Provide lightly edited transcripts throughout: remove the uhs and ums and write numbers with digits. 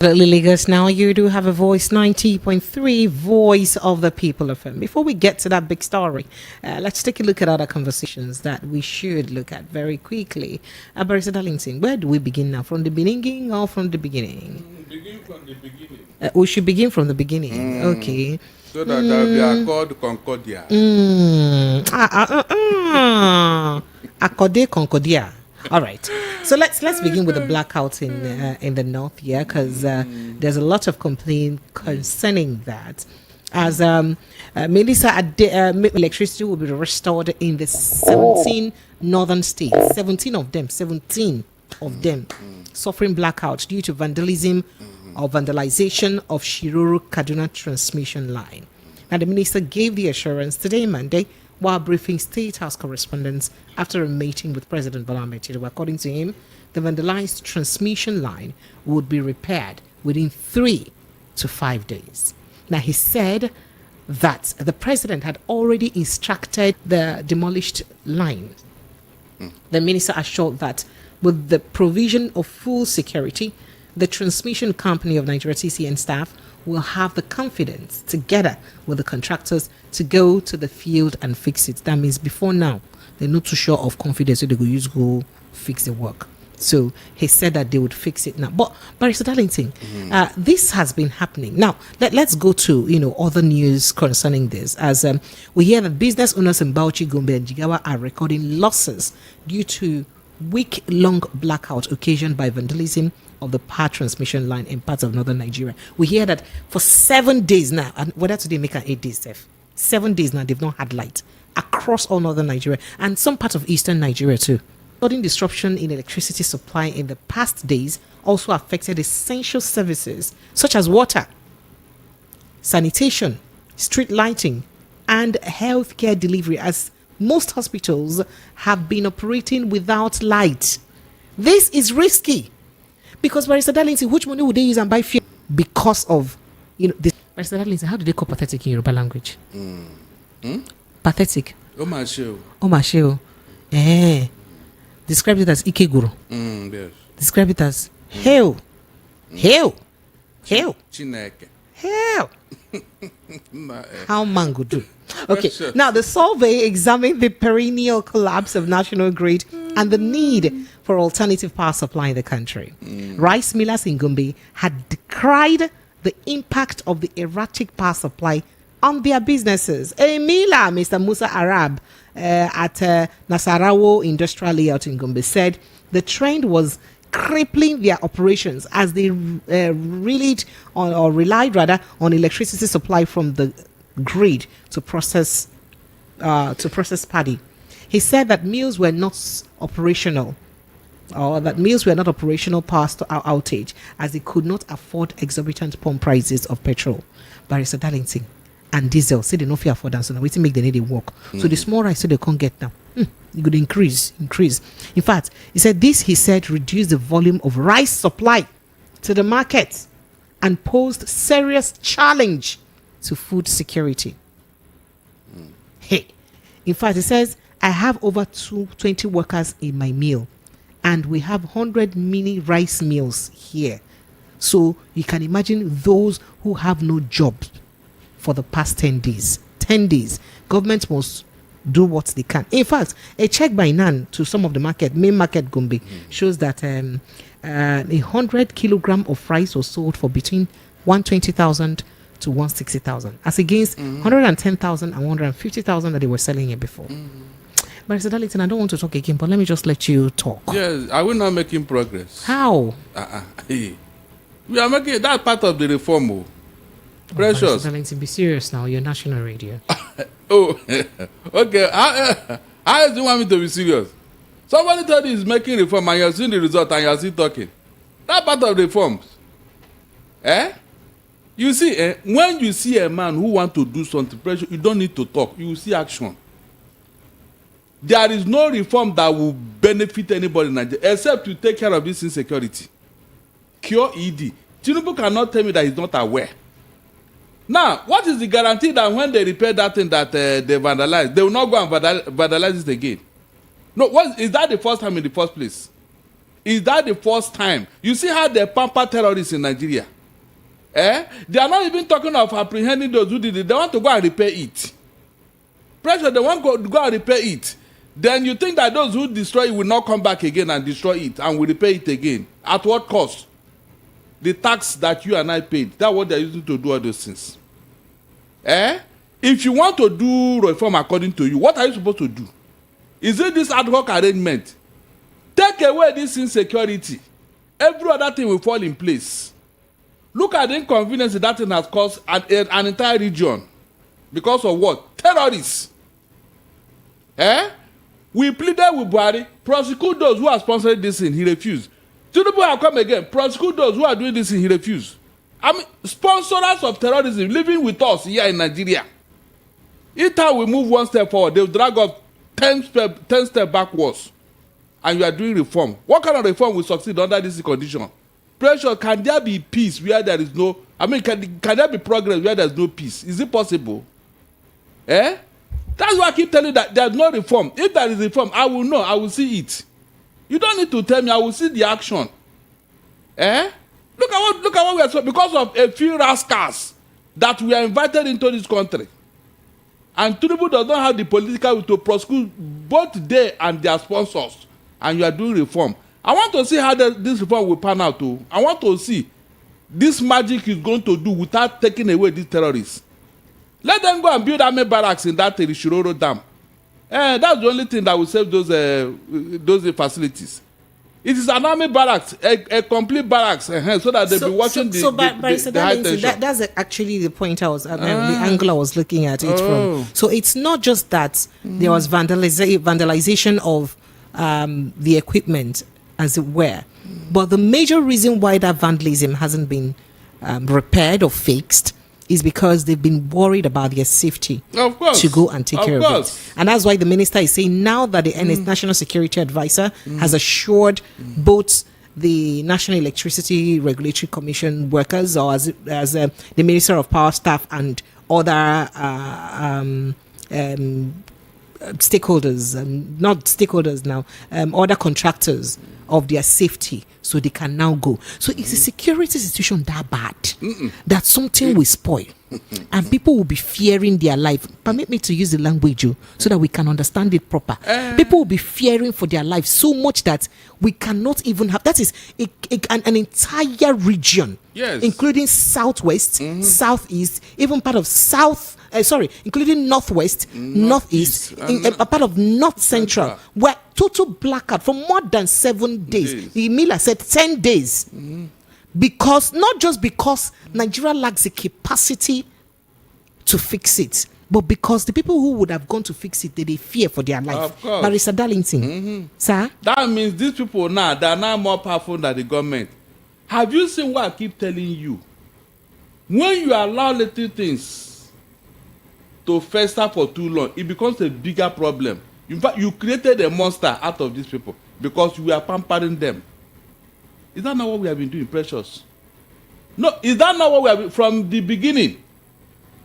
Lagos, now you do have a voice 90.3 voice of the people of him. Before we get to that big story, let's take a look at other conversations that we should look at very quickly. Barrister Darlington, where do we begin now? From the beginning or from the beginning? Begin from the beginning. We should begin from the beginning. Okay. So that there will be accord concordia. Accorde concordia. All right, so let's begin with the blackout in the north here, because there's a lot of complaint concerning that. As Melissa, electricity will be restored in the 17 northern states. 17 of them suffering blackout due to vandalism or vandalization of Shiruru Kaduna transmission line. Now, the minister gave the assurance today, Monday, while briefing State House correspondents after a meeting with President Bola Ahmed Tinubu. According to him, the vandalized transmission line would be repaired within 3 to 5 days. Now, he said that the president had already instructed the demolished line. The minister assured that with the provision of full security, the transmission company of Nigeria TCN staff will have the confidence, together with the contractors, to go to the field and fix it. That means before now, they're not too sure of confidence, so they go go fix the work. So he said that they would fix it now. But Barrister Darlington, this has been happening. Now, let's go to other news concerning this. As we hear that business owners in Bauchi, Gombe, and Jigawa are recording losses due to week-long blackout occasioned by vandalism of the power transmission line in parts of northern Nigeria. We hear that for 7 days now, and whether today make an 8 days, 7 days now, they've not had light across all northern Nigeria and some parts of eastern Nigeria too. Sudden disruption in electricity supply in the past days also affected essential services such as water, sanitation, street lighting, and healthcare delivery, as most hospitals have been operating without light. This is risky. Because Barrister Darlington, which money would they use and buy fuel? Because of, this. Barrister Darlington, how do they call pathetic in Yoruba language? Pathetic. Omasheo. Describe it as Ikeguru. Yes. Describe it as hell. Hell. Chineke. Hell. How man go do? Okay, now the survey examined the perennial collapse of national grid and the need for alternative power supply in the country. Rice millers in Gombe had decried the impact of the erratic power supply on their businesses. A miller, Mr. Musa Arab, at Nasarawo Industrial Layout in Gombe, said the trend was crippling their operations as they relied on electricity supply from the grid to process paddy. He said that mills were not operational, or that mills were not operational past outage, as they could not afford exorbitant pump prices of petrol, Barrister Darlington, and diesel. Say they no fear afford, and so now waiting make the need work. So the small rice, so they can't get now. It could increase. In fact, he said reduce the volume of rice supply to the market and posed serious challenge to food security. In fact, he says, I have over 20 workers in my mill, and we have 100 mini rice mills here. So you can imagine those who have no job for the past 10 days. 10 days. Government must do what they can. In fact, a check by NAN to some of the main market Gombe shows that 100 kilogram of rice was sold for between 120,000 to 160,000, as against 110,000 and 150,000 that they were selling it before. Barrister Darlington, I don't want to talk again, but let me just let you talk. Yes, are we not making progress? How? We are making that part of the reform. Precious. Barrister Darlington, be serious now. You're national radio. Okay. How do you want me to be serious? Somebody told you he's making reform and you're seeing the result and you're still talking. That part of the reforms. You see, when you see a man who wants to do something, pressure, you don't need to talk. You will see action. There is no reform that will benefit anybody in Nigeria except to take care of this insecurity. Cure ED. Tinubu cannot tell me that he's not aware. Now, what is the guarantee that when they repair that thing that they vandalize, they will not go and vandalize it again? No, is that the first time in the first place? Is that the first time? You see how they pamper terrorists in Nigeria? They are not even talking of apprehending those who did it. They want to go and repair it. Pressure, they want to go and repair it. Then you think that those who destroy it will not come back again and destroy it and will repair it again. At what cost? The tax that you and I paid. That's what they're using to do all those things. If you want to do reform according to you, what are you supposed to do? Is it this ad hoc arrangement? Take away this insecurity. Every other thing will fall in place. Look at the inconvenience that thing has caused an entire region. Because of what? Terrorists. We pleaded with Buhari, prosecute those who are sponsoring this thing. He refused. Tinubu have come again, prosecute those who are doing this thing. He refused. I mean, sponsors of terrorism living with us here in Nigeria. Each time we move one step forward, they will drag us 10 steps backwards. And you are doing reform. What kind of reform will succeed under this condition? Pressure, can there be peace where there is no... I mean, can there be progress where there is no peace? Is it possible? That's why I keep telling you that there's no reform. If there is reform, I will know. I will see it. You don't need to tell me. I will see the action. Look at what we are saying. Because of a few rascals that we are invited into this country. And Tinubu does not have the political will to prosecute both they and their sponsors. And you are doing reform. I want to see how this reform will pan out too. I want to see this magic is going to do without taking away these terrorists. Let them go and build army barracks in that Shiroro Dam. That's the only thing that will save those facilities. It is an army barracks, a complete barracks, so that they'll be watching the high tension. That's actually the point I was, the angle I was looking at it from. So it's not just that there was vandalization of the equipment, as it were, but the major reason why that vandalism hasn't been repaired or fixed is because they've been worried about their safety to go and take care of it. And that's why the minister is saying now that the National Security Advisor has assured both the National Electricity Regulatory Commission workers, or as the Minister of Power staff and other stakeholders, not stakeholders now, other contractors, of their safety, so they can now go. So is the security situation that bad that something will spoil and people will be fearing their life? Permit me to use the language so that we can understand it proper. People will be fearing for their life so much that we cannot even have, that is an entire region, including southwest, southeast, even part of including northwest, northeast, a part of north central, where total blackout for more than 7 days. The Miller said 10 days. Because, not just because Nigeria lacks the capacity to fix it, but because the people who would have gone to fix it, they fear for their life. Of course. Barrister Darlington, sir? That means these people now, they are now more powerful than the government. Have you seen what I keep telling you? When you allow little things to fester for too long, it becomes a bigger problem. In fact, you created a monster out of these people because you are pampering them. Is that not what we have been doing, Precious? No, is that not what we have been from the beginning?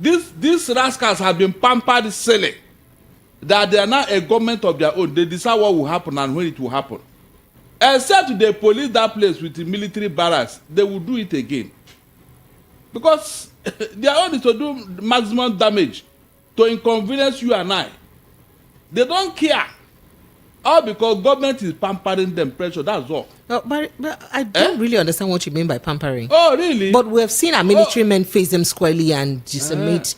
These rascals have been pampered silly. That they are now a government of their own. They decide what will happen and when it will happen. Except they police that place with the military barracks, they will do it again. Because their own is to do maximum damage, to inconvenience you and I. They don't care. All because government is pampering them, Pressure, that's all. But I don't really understand what you mean by pampering. Oh, really? But we have seen our military men face them squarely and decimate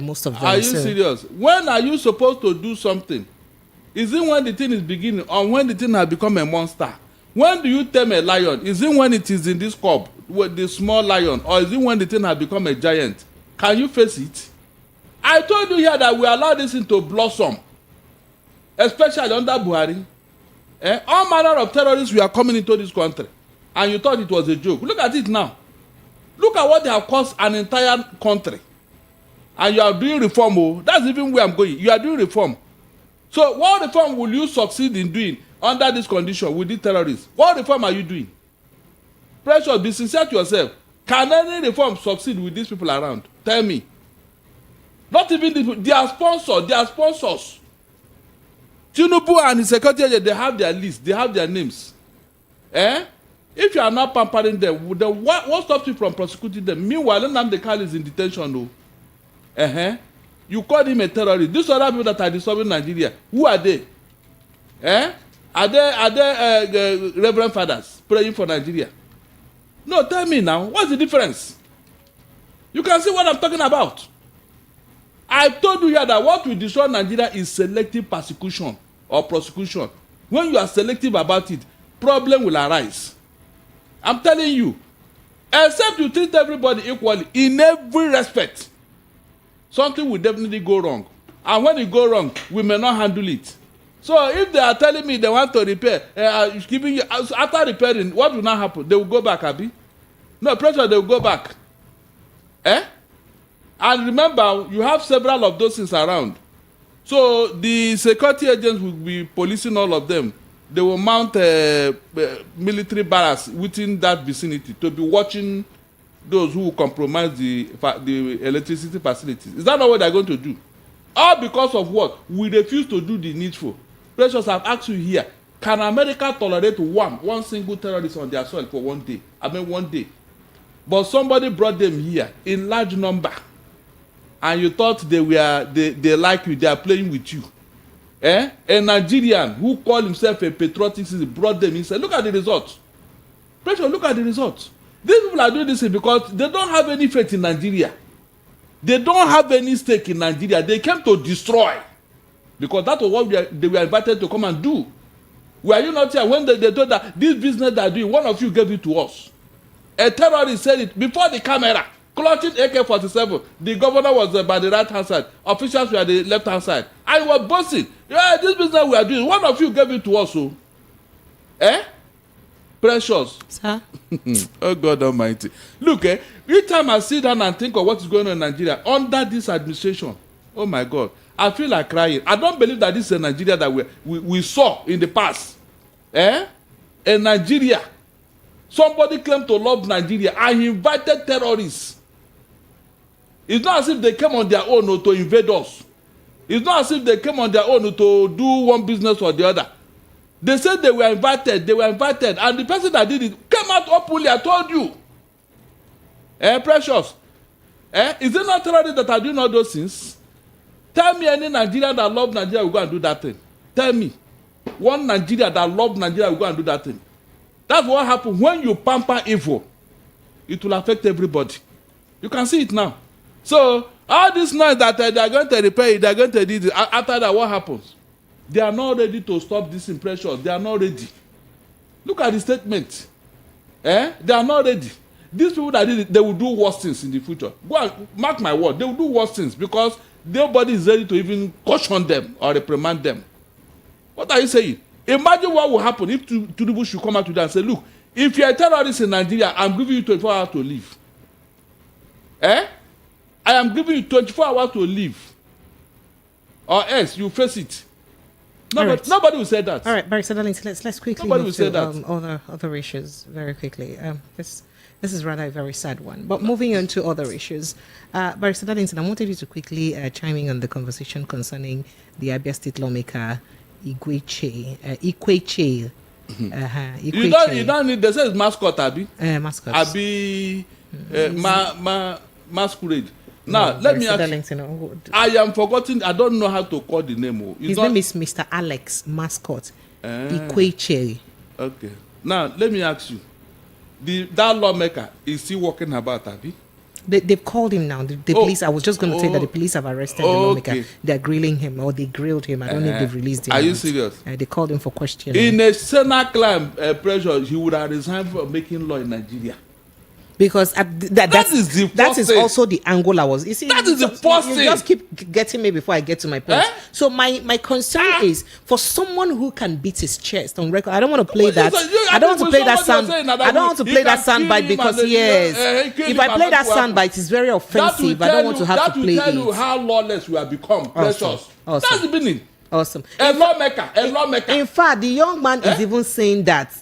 most of them. Are you serious? When are you supposed to do something? Is it when the thing is beginning or when the thing has become a monster? When do you tame a lion? Is it when it is in this cub with the small lion, or is it when the thing has become a giant? Can you face it? I told you here that we allow this thing to blossom, especially under Buhari. All manner of terrorists we are coming into this country, and you thought it was a joke. Look at it now. Look at what they have cost an entire country. And you are doing reform. Oh, that's even where I'm going. You are doing reform. So what reform will you succeed in doing under this condition with these terrorists? What reform are you doing? Pressure, be sincere to yourself. Can any reform succeed with these people around? Tell me. Not even these people. They are sponsors. Tinubu and his secretary, they have their list. They have their names. If you are not pampering them, then what stops you from prosecuting them? Meanwhile, Nnamdi Kanu is in detention. You called him a terrorist. These other people that are disturbing Nigeria, who are they? Are they reverend fathers praying for Nigeria? No, tell me now, what's the difference? You can see what I'm talking about. I told you here that what will destroy Nigeria is selective persecution or prosecution. When you are selective about it, problem will arise. I'm telling you, except you treat everybody equally in every respect, something will definitely go wrong. And when it go wrong, we may not handle it. So if they are telling me they want to repair, giving you, after repairing, what will not happen? They will go back, Abi. No, pressure, they will go back. And remember, you have several of those things around. So the security agents will be policing all of them. They will mount military barracks within that vicinity to be watching those who compromise the electricity facilities. Is that not what they're going to do? All because of what? We refuse to do the needful. Precious, I've asked you here, can America tolerate one single terrorist on their soil for 1 day? I mean 1 day. But somebody brought them here in large number, and you thought they like you, they are playing with you. A Nigerian who called himself a patriotic citizen brought them inside. Look at the results. Pressure, look at the results. These people are doing this because they don't have any faith in Nigeria. They don't have any stake in Nigeria. They came to destroy. Because that was what they were invited to come and do. Were you not here when they told that this business they are doing, one of you gave it to us? A terrorist said it before the camera, clutching AK-47. The governor was by the right hand side. Officials were at the left hand side. And he was boasting. Yeah, this business we are doing, one of you gave it to us. So. Precious. Sir? Oh God Almighty. Look, each time I sit down and think of what is going on in Nigeria under this administration, oh my God, I feel like crying. I don't believe that this is a Nigeria that we saw in the past. A Nigeria. Somebody claimed to love Nigeria and he invited terrorists. It's not as if they came on their own to invade us. It's not as if they came on their own to do one business or the other. They said they were invited, and the person that did it came out openly. I told you. Precious. Is it not terrorists that are doing all those things? Tell me any Nigerian that loves Nigeria will go and do that thing. Tell me. One Nigerian that loves Nigeria will go and do that thing. That's what happens when you pamper evil. It will affect everybody. You can see it now. So, all this noise that they are going to repair it, they are going to do it. After that, what happens? They are not ready to stop this impression. They are not ready. Look at the statement. They are not ready. These people that did it, they will do worse things in the future. Go and mark my word. They will do worse things because nobody is ready to even caution them or reprimand them. What are you saying? Imagine what will happen if Tinubu should come out to them and say, look, if you're a terrorist in Nigeria, I'm giving you 24 hours to leave. I am giving you 24 hours to leave. Or else you face it. Nobody will say that. All right, Barrister Darlington, let's quickly move to other issues very quickly. This is rather a very sad one. But moving on to other issues, Barrister Darlington, I wanted you to quickly chime in on the conversation concerning the Abia State lawmaker Ikweche. You don't need. They say it's mascot, Abi. Mascot. Abi, masquerade. Now, let me ask you. I am forgetting. I don't know how to call the name. His name is Mr. Alex Mascot. Ikweche. Okay. Now, let me ask you. That lawmaker is still walking about, Abi? They've called him now. The police. I was just going to say that the police have arrested the lawmaker. They're grilling him, or they grilled him. I don't know if they've released him. Are you serious? They called him for questioning. In a Senate climb pressure, he would have resigned for making law in Nigeria. Because that is also the angle I was. You see, that is the first thing. You just keep getting me before I get to my point. So my concern is for someone who can beat his chest on record. I don't want to play that. I don't want to play that sound. I don't want to play that soundbite because if I play that soundbite, it's very offensive. I don't want to have to play it. That will tell you how lawless we have become. Precious. That's the beginning. Awesome. A lawmaker. In fact, the young man is even saying that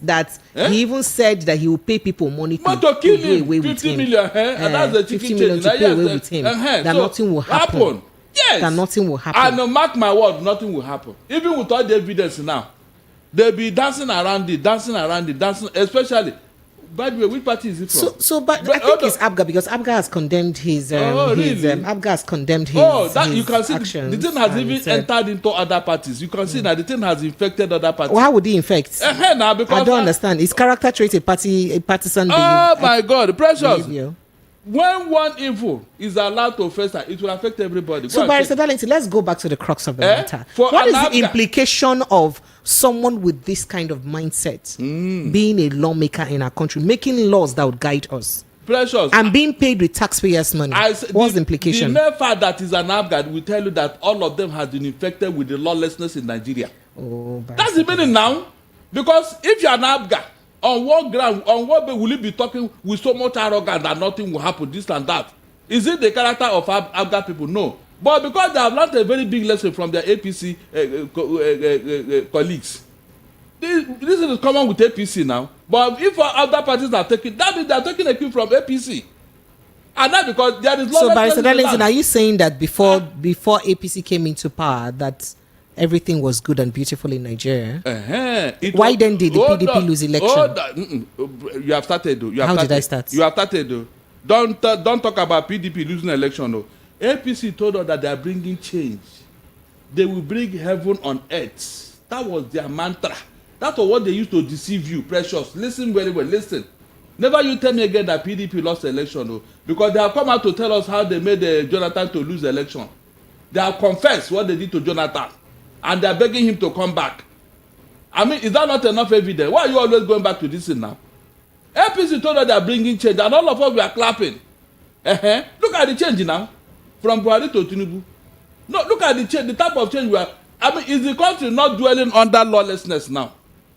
he even said that he will pay people money to kill do away with 50 him. million, and that's the 50 million to pay away with him. That nothing will happen. Yes. That nothing will happen. And mark my word, nothing will happen. Even with all the evidence now, They be dancing around it, especially. By the way, which party is it from? But I think it's Abga, because Abga has condemned his. Really? Abga has condemned his. That you can see actions, the thing has even entered into other parties. You can see that the thing has infected other parties. Well, how would he infect? Now, because I don't understand. His character trait a partisan. Oh my God, precious. Behavior. When one evil is allowed to fester, it will affect everybody. So, Barrister Darlington, let's go back to the crux of the matter. What is the implication of someone with this kind of mindset being a lawmaker in our country, making laws that would guide us? Precious. And being paid with taxpayers' money. What's the implication? The mere fact that is an Afghan will tell you that all of them has been infected with the lawlessness in Nigeria. Oh, that's the meaning now. Because if you're an Afghan, on what ground, on what way will you be talking with so much arrogance that nothing will happen, this and that? Is it the character of Afghan people? No. But because they have learned a very big lesson from their APC colleagues. This is common with APC now. But if other parties are taking, that means they are taking a cue from APC. And that because there is so, Barrister Darlington, are you saying that before APC came into power, that everything was good and beautiful in Nigeria? Why then did the PDP lose election? You have started though. How did I start? You have started though. Don't talk about PDP losing election though. APC told us that they are bringing change. They will bring heaven on earth. That was their mantra. That was what they used to deceive you, precious. Listen very well, listen. Never you tell me again that PDP lost the election though. Because they have come out to tell us how they made Jonathan to lose the election. They have confessed what they did to Jonathan. And they are begging him to come back. I mean, is that not enough evidence? Why are you always going back to this thing now? APC told us they are bringing change, and all of us were clapping. Look at the change now, from Buhari to Tinubu. No, look at the change, the type of change we are. I mean, is the country not dwelling under lawlessness now?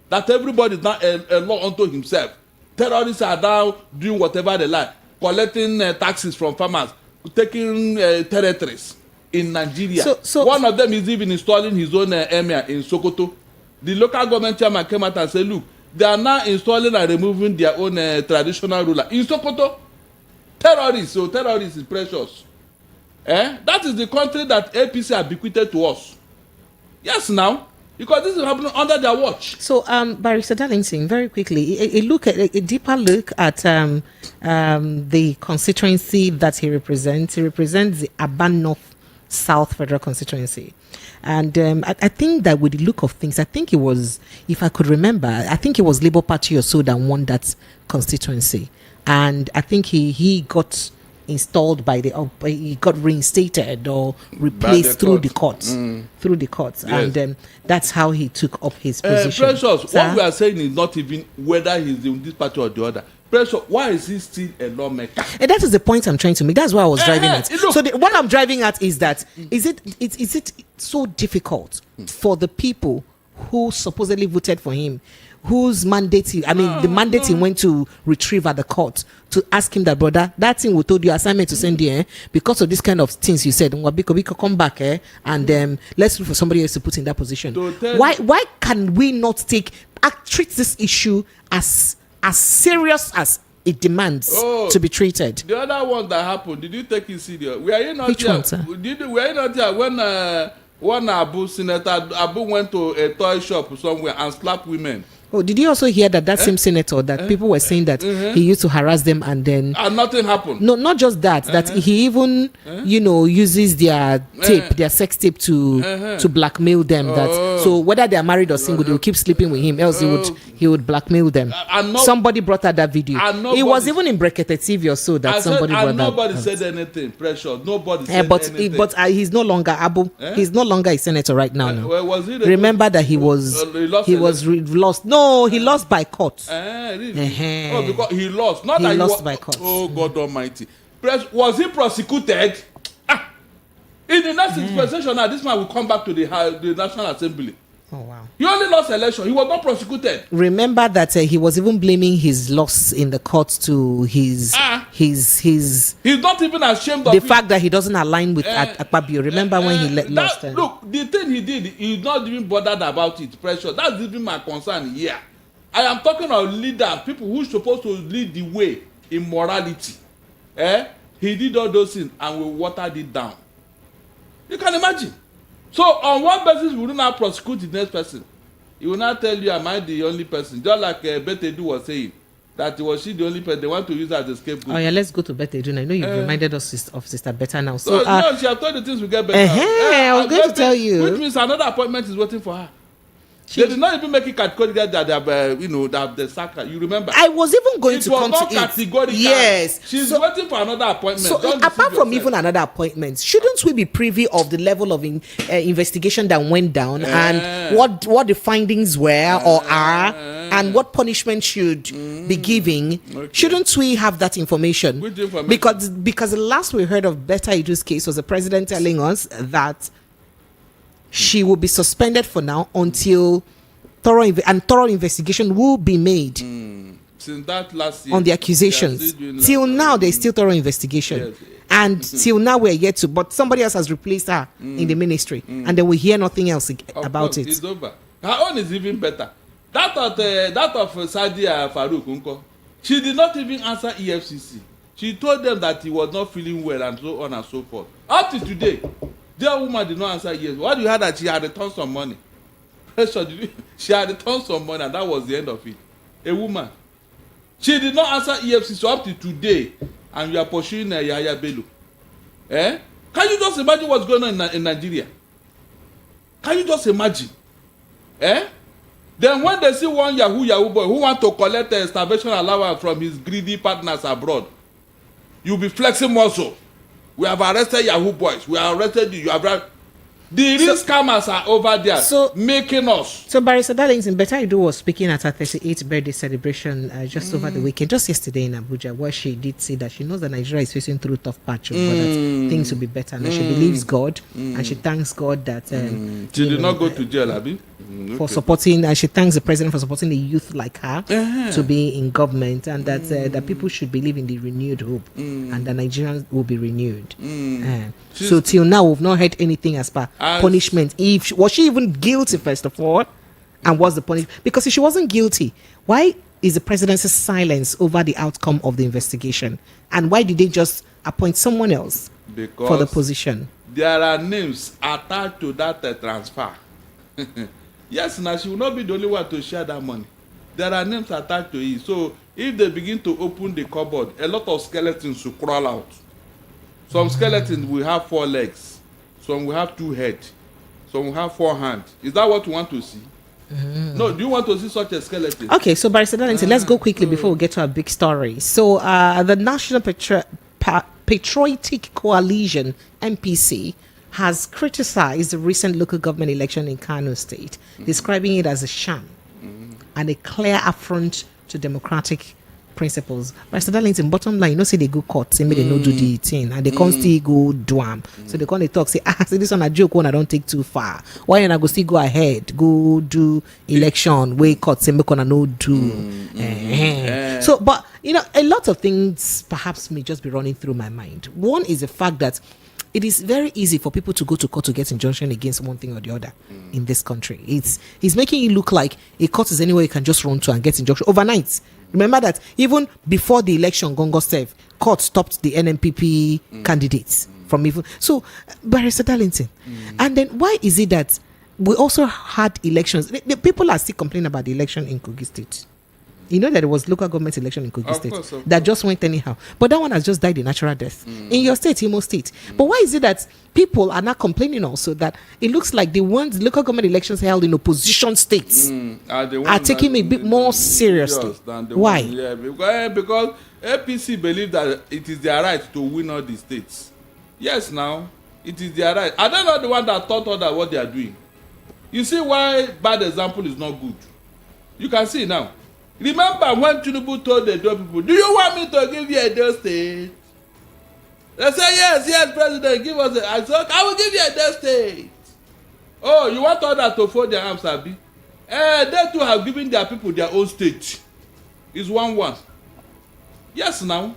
That everybody is now a law unto himself. Terrorists are now doing whatever they like, collecting taxes from farmers, taking territories in Nigeria. So one of them is even installing his own emir in Sokoto. The local government chairman came out and said, look, they are now installing and removing their own traditional ruler in Sokoto. Terrorists, so terrorists is precious. That is the country that APC have bequeathed to us. Yes, now, because this is happening under their watch. So, Barrister Darlington, very quickly, a deeper look at the constituency that he represents. He represents the Aban North South Federal Constituency. And I think that with the look of things, I think it was, if I could remember, I think it was Labour Party or so that won that constituency. And I think he got installed he got reinstated or replaced through the courts. Through the courts. Yes. And that's how he took up his position. Precious, what we are saying is not even whether he's in this party or the other. Precious, why is he still a lawmaker? And that is the point I'm trying to make. That's what I was driving at. So what I'm driving at is that is it so difficult for the people who supposedly voted for him, whose mandate the mandate he went to retrieve at the court, to ask him that, brother, that thing we told you assignment to send you, because of this kind of things you said, Nwabiko come back, and let's look for somebody else to put in that position. Why can we not treat this issue as serious as it demands to be treated? The other one that happened, did you take it serious? Were you not Which here? One, sir? Were you not here when one Senator Abu went to a toy shop somewhere and slapped women? Oh, did you also hear that same senator that people were saying that he used to harass them and then nothing happened? No, not just that. That he even uses their tape, their sex tape to blackmail them. That so whether they are married or single, they will keep sleeping with him. Else he would blackmail them. Somebody brought out that video. It was even in Brekete TV or so that somebody brought that. Nobody said anything. Precious. Nobody said anything. But he's no longer Abu. He's no longer a senator right now. Remember that he was lost. No, he lost by court. Really? Oh, because he lost. Not he that lost by court. Oh, God Almighty. Was he prosecuted? In the next dispensation, now this man will come back to the National Assembly. Oh, wow. He only lost election. He was not prosecuted. Remember that he was even blaming his loss in the court to his he's not even ashamed of the fact that he doesn't align with Akpabio. Remember when he lost? Look, the thing he did, he's not even bothered about it. Pressure. That's even my concern here. I am talking about leaders, people who are supposed to lead the way in morality. He did all those things and we watered it down. You can imagine. So on one basis, we do not prosecute the next person. he will not tell you, am I the only person? Just like Betta was saying, that was she the only person they want to use her as a scapegoat. Oh yeah, let's go to Betta. I know you've reminded us of Sister Betta now. So no, she has told the things will get better. I was going to tell you. Which means another appointment is waiting for her. They did not even make it categorical that they have, that the sacker. You remember? I was even going to come to it. Categorical. Yes. She's waiting for another appointment. So apart from even another appointment, shouldn't we be privy of the level of investigation that went down and what the findings were or are and what punishment should be given? Okay. Shouldn't we have that information? Which information? Because the last we heard of Betta Iju's case was the president telling us that she will be suspended for now until thorough investigation will be made. Since that last year, on the accusations. Till now, there's still thorough investigation. Yes. And till now, we're yet to. But somebody else has replaced her in the ministry. And then we hear nothing else about it. It's over. Her own is even better. That of Sadia Farouk Unko, she did not even answer EFCC. She told them that he was not feeling well and so on and so forth. Up to today, their woman did not answer yes. What do you hear that she had returned some money? She had returned some money and that was the end of it. A woman. She did not answer EFCC so up to today and you are pursuing Yahya Bello. Can you just imagine what's going on in Nigeria? Can you just imagine? Then when they see one Yahoo boy who want to collect a starvation allowance from his greedy partners abroad, you'll be flexing muscle. We have arrested Yahoo boys. We have arrested you. You have the real scammers are over there making us. So Barrister Darlington, Betta Idu was speaking at her 38th birthday celebration just over the weekend, just yesterday in Abuja, where she did say that she knows that Nigeria is facing through tough patches, but that things will be better. And she believes God, and she thanks God that she did not go to jail, Abi. For supporting, and she thanks the president for supporting a youth like her to be in government, and that that people should believe in the renewed hope, and that Nigerians will be renewed. So till now, we've not heard anything as per punishment. Was she even guilty first of all, and what's the punishment? Because if she wasn't guilty, why is the presidency silence over the outcome of the investigation, and why did they just appoint someone else for the position? There are names attached to that transfer. Yes, now she will not be the only one to share that money. There are names attached to it. So if they begin to open the cupboard, a lot of skeletons will crawl out. Some skeletons will have 4 legs. Some will have 2 heads. Some will have 4 hands. Is that what you want to see? No, do you want to see such a skeleton? Okay, so Barrister Darlington, let's go quickly before we get to our big story. So the National Patriotic Coalition, NPC, has criticized the recent local government election in Kano State, describing it as a sham and a clear affront to democratic principles. Mr. Darlington, bottom line, say they go court, say they no do the thing, and they can't still go do So they can't talk, say, say this on a joke when I don't take too far. Why and I go still go ahead, go do election, where court say me gonna no do. So, but a lot of things perhaps may just be running through my mind. One is the fact that it is very easy for people to go to court to get injunction against one thing or the other in this country. It's making it look like a court is anywhere you can just run to and get injunction overnight. Remember that even before the election, Gongo Steve, court stopped the NNPP candidates from even. So, Barrister Darlington, and then why is it that we also had elections? The people are still complaining about the election in Kogi State. You know that there was local government election in Kogi State that just went anyhow. But that one has just died a natural death. In your state, Imo State. But why is it that people are not complaining also that it looks like the local government elections held in opposition states are taking a bit more seriously? Why? Yeah, because APC believe that it is their right to win all the states. Yes, now, it is their right. Are they not the one that thought about what they are doing? You see why bad example is not good? You can see now. Remember when Tinubu told the Edo people, do you want me to give you Edo State? They say, yes, President, give us I said, I will give you Edo State. Oh, you want others to fold their arms, Abi? They too have given their people their own state. It's 1-1. Yes, now.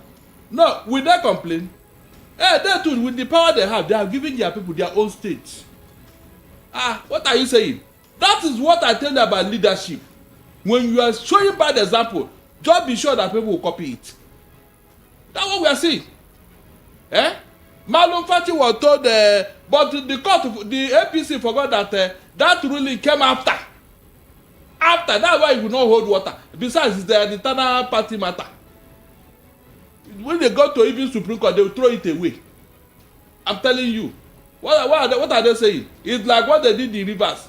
No, will they complain? They too, with the power they have given their people their own state. What are you saying? That is what I tell you about leadership. When you are showing bad example, just be sure that people will copy it. That's what we are seeing. Malum Fati was told, but the court, the APC forgot that that ruling came after. After that's why you will not hold water. Besides, it's the internal party matter. When they go to even Supreme Court, they will throw it away. I'm telling you. What are they saying? It's like what they did in Rivers.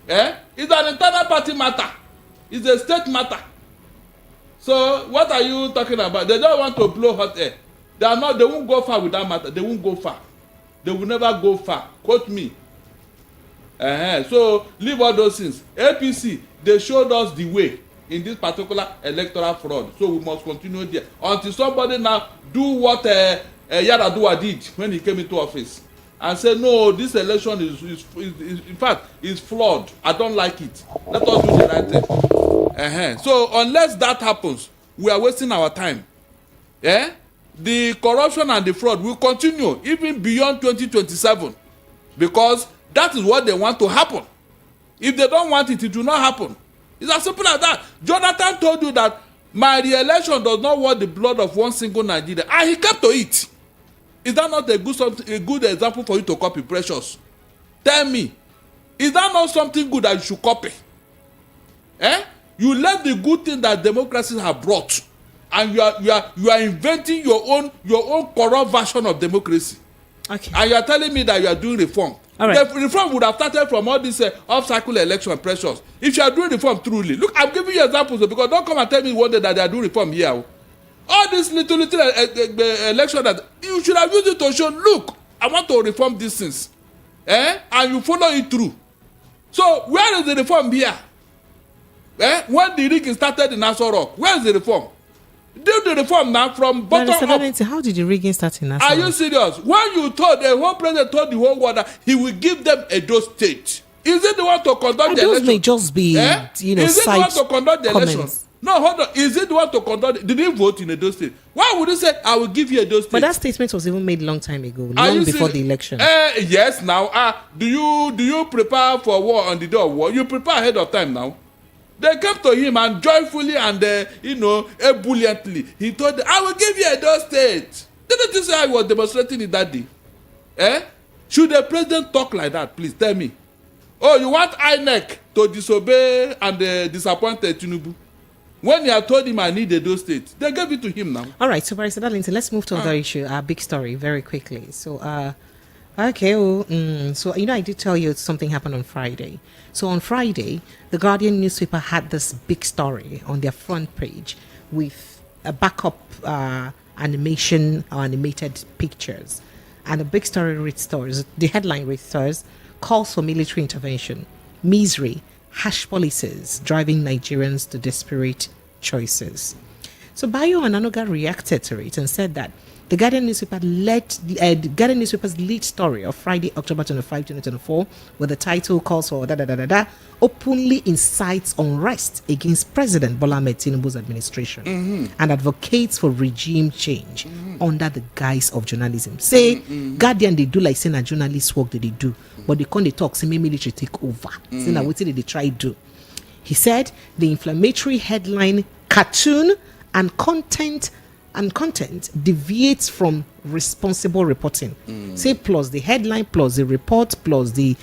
It's an internal party matter. It's a state matter. So what are you talking about? They don't want to blow hot air. They won't go far with that matter. They won't go far. They will never go far. Quote me. So leave all those things. APC, they showed us the way in this particular electoral fraud. So we must continue there until somebody now do what Yaradua did when he came into office and say, no, this election is in fact is flawed. I don't like it. Let us do the right thing. So unless that happens, we are wasting our time. The corruption and the fraud will continue even beyond 2027 because that is what they want to happen. If they don't want it, it will not happen. It's as simple as that. Jonathan told you that my re-election does not want the blood of one single Nigerian, and he kept to it. Is that not a good example for you to copy, Precious? Tell me, is that not something good that you should copy? You let the good thing that democracies have brought, and you are inventing your own corrupt version of democracy. Okay. And you are telling me that you are doing reform. All right. The reform would have started from all this off-cycle election pressures. If you are doing reform truly, look, I'm giving you examples because don't come and tell me one day that they are doing reform here. All this little election that you should have used it to show, look, I want to reform these things, and you follow it through. So where is the reform here? When the rigging started in Aso Rock, where is the reform? Do the reform now from bottom up. How did the rigging start in Aso Rock? Are you serious? When you told the whole president told the whole world that he will give them Edo State, is it the one to conduct the election? Those may just be, is it the one to conduct the election? No, hold on. Is it the one to conduct? Did he vote in Edo State? Why would he say, I will give you Edo State? But that statement was even made a long time ago, long before the election. Yes, now. Do you prepare for war on the day of war? You prepare ahead of time now. They came to him and joyfully and, ebulliently, he told them, I will give you Edo State. Didn't you say I was demonstrating it that day? Should the president talk like that? Please tell me. Oh, you want INEC to disobey and disappoint Tinubu? When you have told him I need Edo State, they gave it to him now. All right, so Barrister Darlington, let's move to another issue, our big story, very quickly. So, okay, so I did tell you something happened on Friday. So on Friday, the Guardian newspaper had this big story on their front page with a backup animation or animated pictures. And the big story reads the headline reads calls for military intervention, misery, harsh policies driving Nigerians to desperate choices. So Bayo Ananoga reacted to it and said that the Guardian newspaper's lead story of Friday, October 25, 2024, with the title calls for openly incites unrest against President Bola Ahmed Tinubu's administration and advocates for regime change under the guise of journalism. Say, Guardian, they do like saying a journalist work that they do, but they can't talk, say, military take over. Say, now what did they try to do? He said the inflammatory headline, cartoon, and content deviates from responsible reporting. Say plus the headline, plus the report, plus the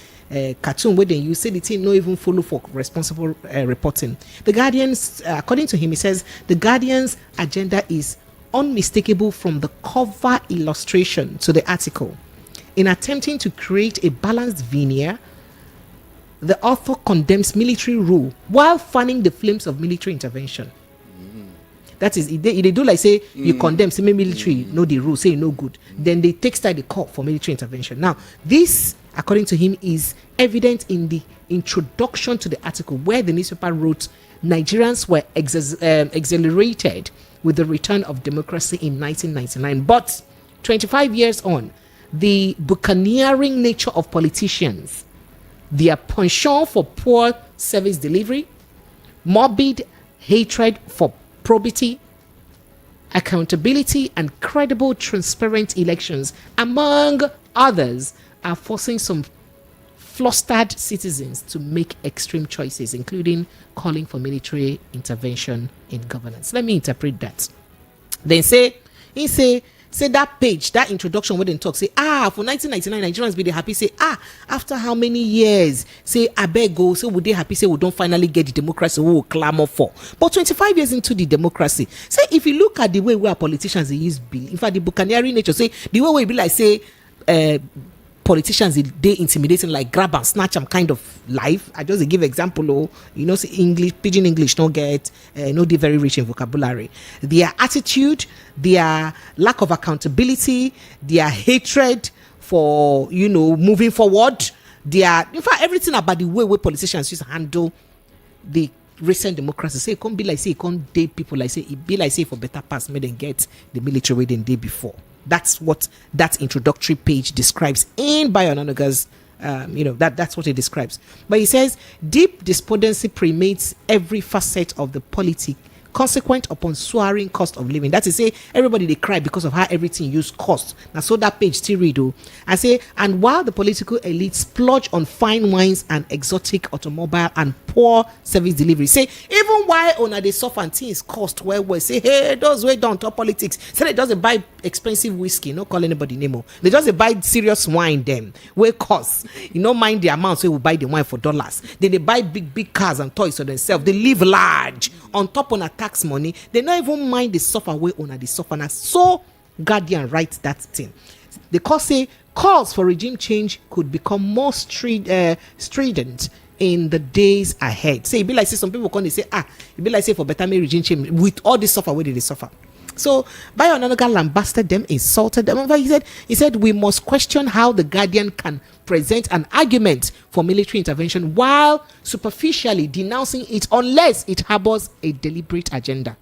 cartoon where then you say the team no even follow for responsible reporting. The Guardian's, according to him, he says the Guardian's agenda is unmistakable from the cover illustration to the article. In attempting to create a balanced veneer, the author condemns military rule while fanning the flames of military intervention. That is, they do like say you condemn, say military, know the rule, say no good. Then they take style the call for military intervention. Now, this, according to him, is evident in the introduction to the article where the newspaper wrote Nigerians were exhilarated with the return of democracy in 1999. But 25 years on, the buccaneering nature of politicians, their penchant for poor service delivery, morbid hatred for probity, accountability, and credible, transparent elections, among others, are forcing some flustered citizens to make extreme choices, including calling for military intervention in governance. Let me interpret that. Then he say, say that page, that introduction where they talk, say, for 1999, Nigerians be they happy, say, after how many years, say, I beg go, say, would they happy, say, we don't finally get the democracy we will clamor for. But 25 years into the democracy, say, if you look at the way where politicians they use bill, in fact, the buccaneering nature, say, the way we be like, say, politicians they intimidating like grab and snatch am kind of life. I just give example, say English, pidgin English, no get, no they very rich in vocabulary. Their attitude, their lack of accountability, their hatred for moving forward, in fact everything about the way politicians used to handle the recent democracy. Say it can't be like say it can't date people like say it be like say for better pass made and get the military way than day before. That's what that introductory page describes in Bayo Onanuga's, that's what it describes. But he says, deep despondency permeates every facet of the polity, consequent upon soaring cost of living. That is say, everybody they cry because of how everything used cost. Now, so that page still read, I say, and while the political elite splurge on fine wines and exotic automobile and poor service delivery, say, even while they suffer and things cost well, say, hey, those way down top politics, say they doesn't buy expensive whiskey, no call anybody name. They just buy serious wine them, where cost, mind the amount, so we buy the wine for dollars. Then they buy big cars and toys for themselves. They live large on top on a tax money. They don't even mind the suffer way on the suffer. Now, so Guardian writes that thing. They say calls for regime change could become more strident in the days ahead. Say it be like say some people come and say it be like say for better regime change with all this suffer where they suffer. So Bayo Onanuga lambasted them, insulted them. He said we must question how the Guardian can present an argument for military intervention while superficially denouncing it unless it harbors a deliberate agenda.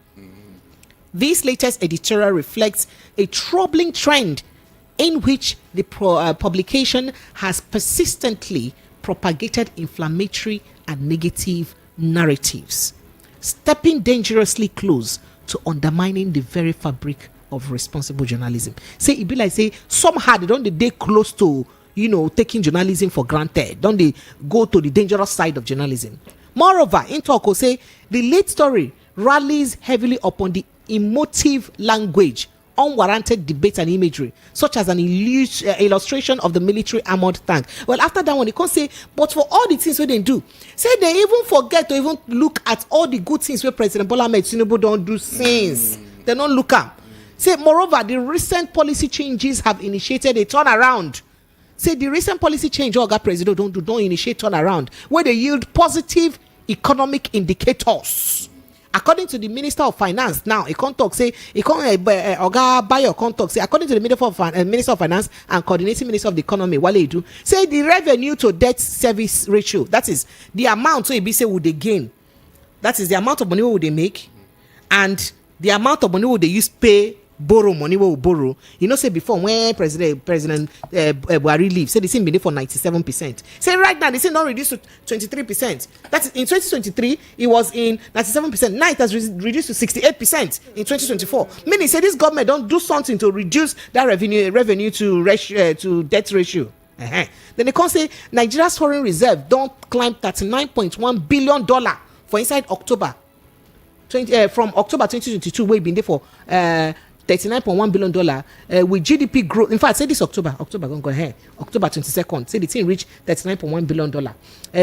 This latest editorial reflects a troubling trend in which the publication has persistently propagated inflammatory and negative narratives, stepping dangerously close to undermining the very fabric of responsible journalism. Say it be like say somehow they don't they close to taking journalism for granted. Don't they go to the dangerous side of journalism? Moreover, in talk will say the lead story rallies heavily upon the emotive language, unwarranted debate and imagery, such as an illustration of the military armored tank. Well, after that one, they can't say, but for all the things they do, say they even forget to even look at all the good things where President Bola Ahmed Tinubu don't do since. They don't look up. Say, moreover, the recent policy changes have initiated a turnaround. Say the recent policy change, Oga President don't initiate turnaround, where they yield positive economic indicators. According to the Minister of Finance, now he can't talk. Say he can't. Oga Bayo can't talk. Say according to the Minister of Finance and Coordinating Minister of the Economy, Wale Edu, say the revenue to debt service ratio, that is the amount so it be say would they gain, that is the amount of money would they make, and the amount of money would they use pay borrow money we will borrow. Say before when President Buhari leave, say the same been for 97%. Say right now they say not reduced to 23%. That is in 2023 it was in 97%. Now it has reduced to 68% in 2024. Meaning say this government don't do something to reduce that revenue to debt ratio. Then they can't say Nigeria's foreign reserve don't climb $39.1 billion for inside October. From October 2022 we been there for $39.1 billion with GDP growth. In fact, say this October gonna go ahead. October 22nd, say the thing reached $39.1 billion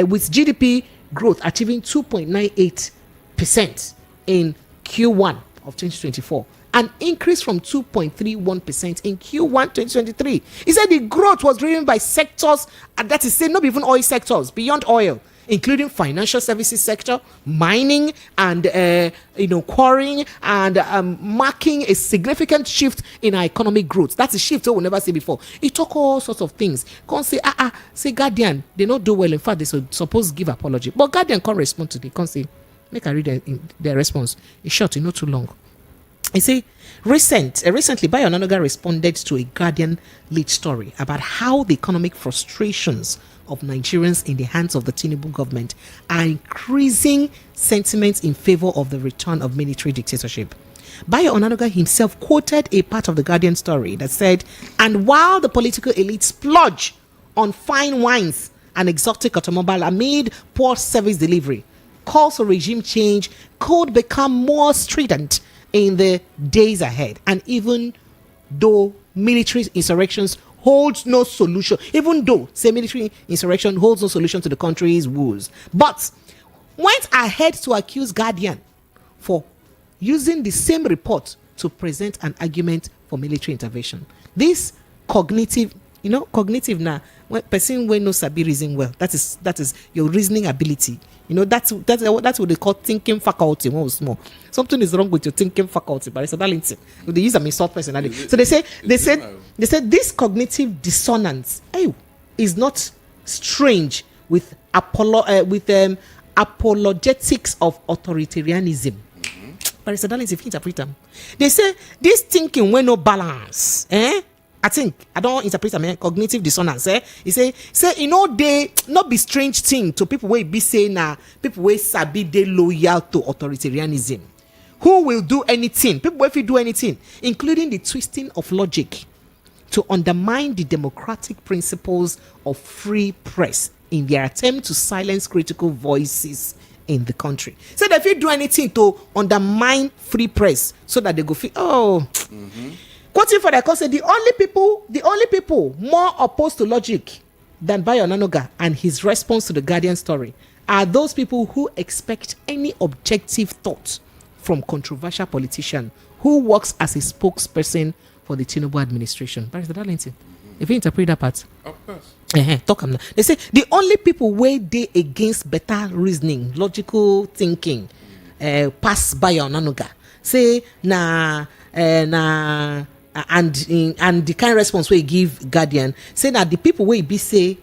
with GDP growth achieving 2.98% in Q1 of 2024, an increase from 2.31% in Q1 2023. He said the growth was driven by sectors, and that is say not even oil sectors, beyond oil, including financial services sector, mining, and quarrying, and marking a significant shift in our economic growth. That's a shift we'll never see before. He talk all sorts of things. Can't say say Guardian they not do well. In fact, they supposed give apology, but Guardian can't respond to it. Can't say make I read their response. It's short, it's not too long. He say recently Bayo Onanuga responded to a Guardian lead story about how the economic frustrations of Nigerians in the hands of the Tinubu government are increasing sentiments in favor of the return of military dictatorship. Bayo Onanuga himself quoted a part of the Guardian story that said, and while the political elite splurge on fine wines and exotic automobile amid poor service delivery, calls for regime change could become more strident in the days ahead and even though military insurrections holds no solution, even though say military insurrection holds no solution to the country's woes, but went ahead to accuse Guardian for using the same report to present an argument for military intervention. This cognitive now, when person when no sabi reason well, that is your reasoning ability. That's what they call thinking faculty. More. Something is wrong with your thinking faculty, but it's a Darlington. They use an insult personality. So they said this cognitive dissonance is not strange with apologetics of authoritarianism. But it's a Darlington, if you interpret them. They say this thinking when no balance, I think I don't interpret cognitive dissonance. He say they not be strange thing to people where be saying people where sabi they loyal to authoritarianism. Who will do anything? People if you do anything, including the twisting of logic, to undermine the democratic principles of free press in their attempt to silence critical voices in the country. So that if you do anything to undermine free press, so that they go feel quoting for that, because the only people more opposed to logic than Bayo Onanuga and his response to the Guardian story are those people who expect any objective thought from controversial politician who works as a spokesperson for the Tinubu administration. Barrister Darlington, if you interpret that part, of course. Talk now. They say the only people where they against better reasoning, logical thinking, pass Bayo Onanuga, say and the kind of response we give Guardian, say that the people will be say,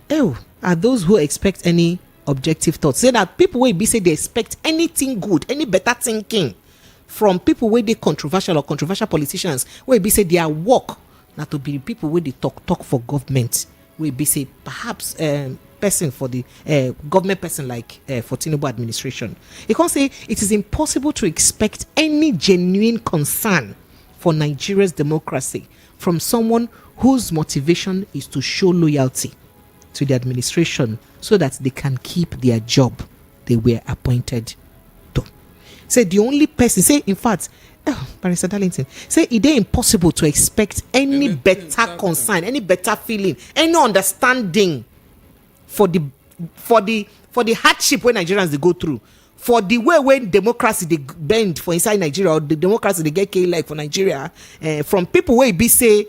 are those who expect any objective thoughts. Say that people will be say they expect anything good, any better thinking from people where they controversial politicians, where be say their work not to be people where they talk for government, where be say perhaps person for the government person like for Tinubu administration. You can say it is impossible to expect any genuine concern for Nigeria's democracy from someone whose motivation is to show loyalty to the administration so that they can keep their job they were appointed to. Say the only person, say in fact, Barrister Darlington, say it is impossible to expect any better concern, any better feeling, any understanding for the hardship when Nigerians they go through, for the way when democracy they bend for inside Nigeria, or the democracy they get killed like for Nigeria, from people where be say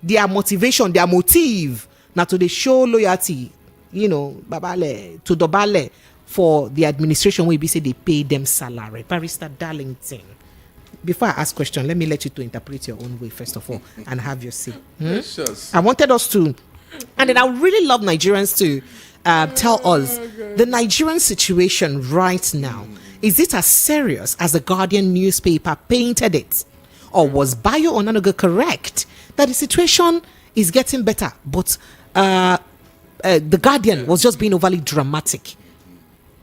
their motivation, their motive, not to they show loyalty, babale to dobale for the administration where be say they pay them salary. Barrister Darlington, before I ask question, let me let you to interpret your own way first of all and have your say. I wanted us to, and then I would really love Nigerians to tell us the Nigerian situation right now. Is it as serious as the Guardian newspaper painted it? Or was Bayo Onanuga correct that the situation is getting better, but the Guardian was just being overly dramatic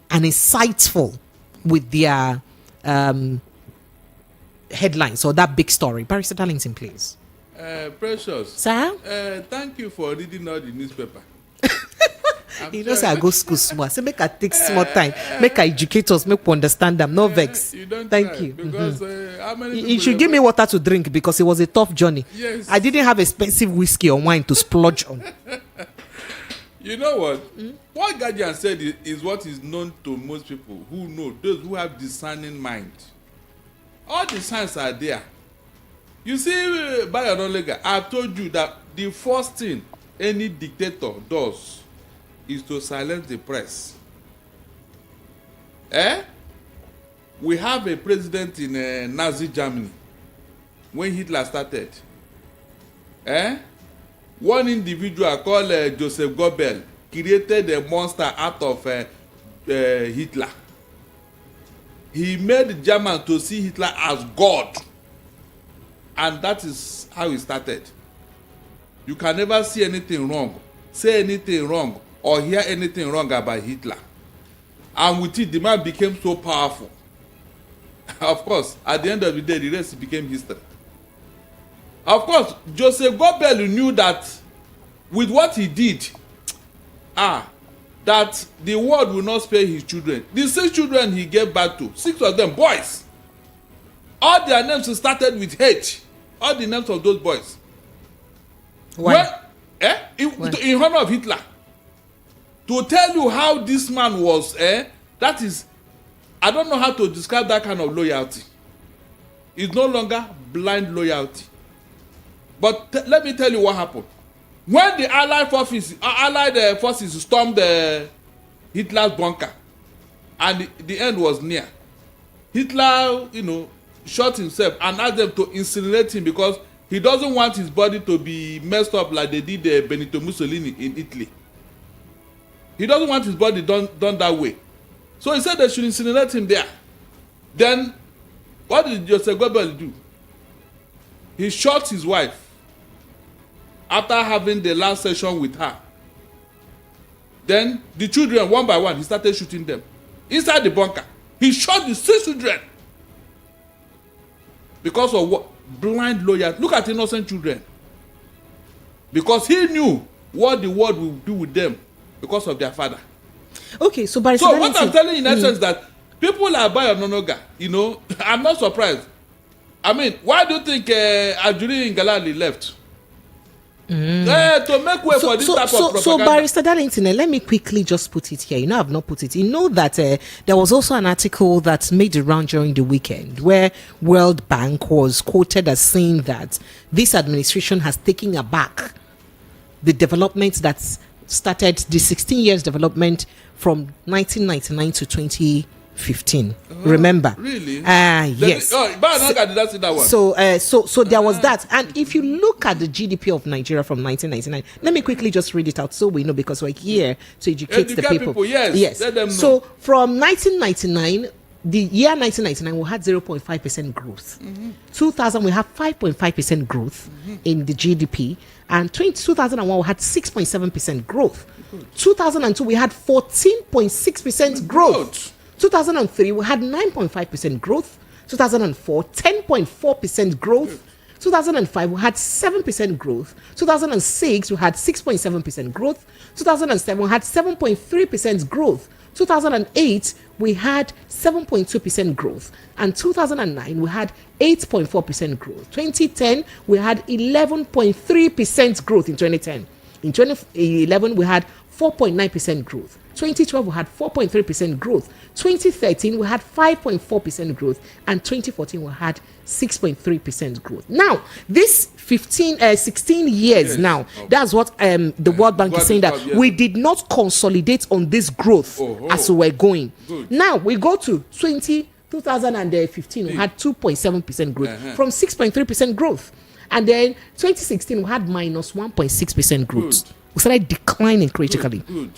and insightful with their headlines or that big story? Barrister Darlington, please. Precious. Sir? Thank you for reading all the newspaper. You know, say I go school small. Say make I take small time. Make I educate us. Make we understand them. No vex. You don't Thank try, you. Because how many You should give me water to drink because it was a tough journey. Yes. I didn't have expensive whiskey or wine to splurge on. You know what? What Guardian said is what is known to most people who know, those who have discerning mind. All the signs are there. You see, by your knowledge, I've told you that the first thing any dictator does is to silence the press. We have a president in Nazi Germany when Hitler started. One individual called Joseph Goebbels created a monster out of Hitler. He made Germans to see Hitler as God. And that is how it started. You can never see anything wrong, say anything wrong, or hear anything wrong about Hitler. And with it, the man became so powerful. Of course, at the end of the day, the rest became history. Of course, Joseph Goebbels knew that with what he did, that the world will not spare his children. The 6 children he gave birth to, 6 of them boys. All their names started with H. all the names of those boys. Why? In honor of Hitler. To tell you how this man was, that is, I don't know how to describe that kind of loyalty. It's no longer blind loyalty. But let me tell you what happened. When the Allied forces stormed Hitler's bunker, and the end was near, Hitler, shot himself and asked them to incinerate him because he doesn't want his body to be messed up like they did Benito Mussolini in Italy. He doesn't want his body done that way. So he said they should incinerate him there. Then, what did Joseph Goebbels do? He shot his wife after having the last session with her. Then, the children, one by one, he started shooting them. Inside the bunker, he shot the 6 children. Because of what? Blind loyalty. Look at innocent children. Because he knew what the world will do with them because of their father. Okay, so by so what I'm telling you in essence that people like Bayo Nonoga, I'm not surprised. I mean, why do you think Ajuri Ngalali left? To make way for this type of propaganda. So, Barrister Darlington, let me quickly just put it here. I've not put it. That there was also an article that made the round during the weekend where World Bank was quoted as saying that this administration has taken aback the development that started the 16 years development from 1999 to 2015. Remember? Really? Yes. Did not see that one. So there was that. And if you look at the GDP of Nigeria from 1999, let me quickly just read it out so we know, because we're here to educate the people. Yes. Let them know. So from 1999, the year 1999, we had 0.5% growth. 2000, we have 5.5% growth in the GDP. And 2001, we had 6.7% growth. 2002, we had 14.6% growth. 2003, we had 9.5% growth. 2004, 10.4% growth. 2005, we had 7% growth. 2006, we had 6.7% growth. 2007, we had 7.3% growth. 2008, we had 7.2% growth. And 2009, we had 8.4% growth. 2010, we had 11.3% growth in 2010. In 2011, we had 4.9% growth. 2012, we had 4.3% growth. 2013, we had 5.4% growth. And 2014, we had 6.3% growth. Now, this 16 years now, that's what the World Bank is saying, that we did not consolidate on this growth as we were going. Good. Now, we go to 2015, we had 2.7% growth from 6.3% growth. And then 2016, we had minus 1.6% growth. Good. We started declining critically. Good.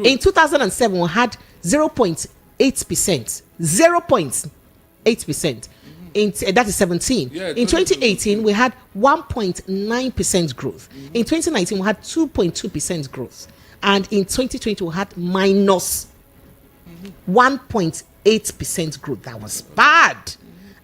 In 2007, we had 0.8%. 0.8%. That is 17. Yeah, in 2018, we had 1.9% growth. In 2019, we had 2.2% growth. And in 2020, we had minus 1.8% growth. That was bad.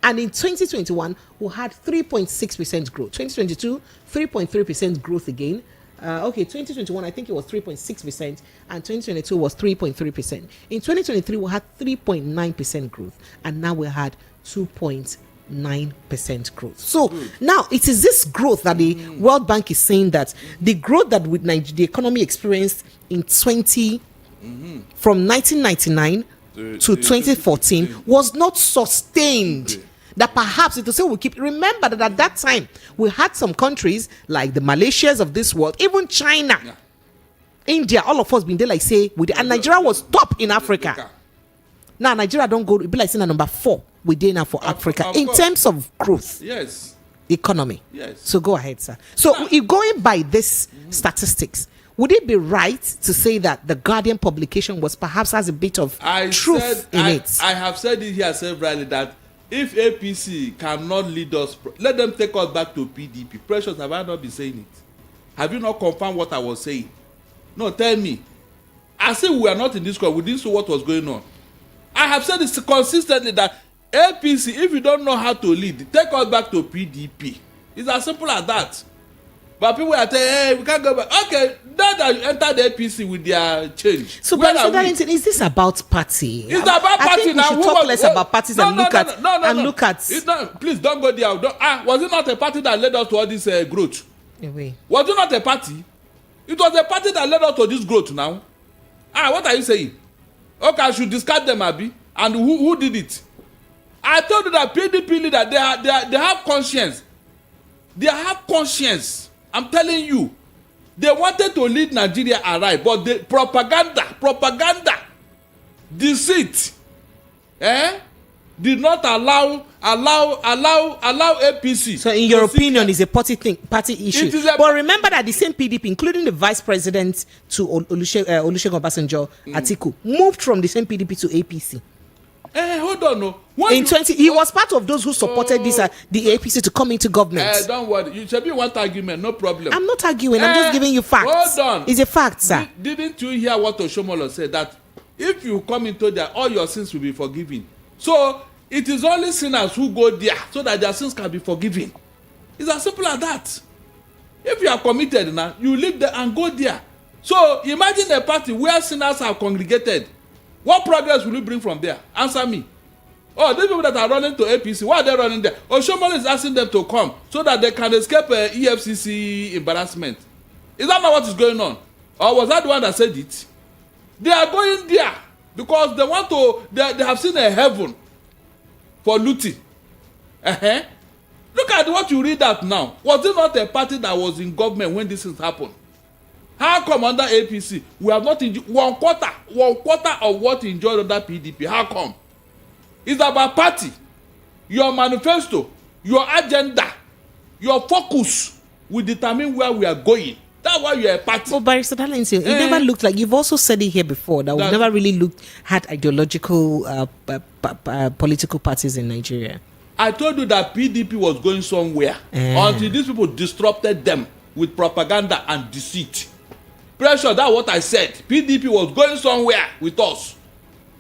And in 2021, we had 3.6% growth. 2022, 3.3% growth again. 2021, I think it was 3.6%, and 2022 was 3.3%. In 2023, we had 3.9% growth, and now we had 2.9% growth. So now it is this growth that the World Bank is saying that the growth that the economy experienced in from 1999 to 2014 was not sustained. That perhaps it will say we keep. Remember that at that time we had some countries like the Malaysias of this world, even China, India, all of us been there like say and Nigeria was top in Africa. Now Nigeria don't go, it be like saying number 4 within now for Africa in terms of growth. Yes. Economy. Yes. So go ahead, sir. So if going by this statistics, would it be right to say that the Guardian publication was perhaps has a bit of truth in it? I have said it here severally that if APC cannot lead us, let them take us back to PDP. Precious, have I not been saying it? Have you not confirmed what I was saying? No, tell me. I say we are not in this court. We didn't see what was going on. I have said this consistently that APC, if you don't know how to lead, take us back to PDP. It's as simple as that. But people are saying, hey, we can't go back. Okay, now that you enter the APC with their change. So, Barrister Darlington, is this about party? It's about party I think now. we should talk less about parties and look at. It's not, please don't go there. Was it not a party that led us to all this growth? Away. Was it not a party? It was a party that led us to this growth now. What are you saying? Okay, I should discard them, Abi. And who did it? I told you that PDP leader, they have conscience. They have conscience. I'm telling you. They wanted to lead Nigeria aright, but the propaganda, deceit, did not allow APC. So, in your opinion, it's a party issue. But remember that the same PDP, including the vice president to Olusegun Obasanjo, Atiku, moved from the same PDP to APC. Hold on, no. He was part of those who supported the APC to come into government. Don't worry. You should be one argument, no problem. I'm not arguing. I'm just giving you facts. Hold on. It's a fact, sir. Didn't you hear what Oshomolo said? That if you come into there, all your sins will be forgiven. So it is only sinners who go there so that their sins can be forgiven. It's as simple as that. If you are committed now, you leave there and go there. So imagine a party where sinners are congregated. What progress will you bring from there? Answer me. Oh, these people that are running to APC, why are they running there? Oshomole is asking them to come so that they can escape EFCC embarrassment. Is that not what is going on? Or was that the one that said it? They are going there because they want to, they have seen a heaven for looting. Look at what you read out now. Was it not a party that was in government when this things happened? How come under APC we have not enjoyed one quarter of what enjoyed under PDP? How come? It's about party, your manifesto, your agenda, your focus will determine where we are going. That's why you're a party. But Barrister Darlington, it never looked like, you've also said it here before, that we've never really had ideological political parties in Nigeria. I told you that PDP was going somewhere until these people disrupted them with propaganda and deceit. Pressure, that's what I said. PDP was going somewhere with us.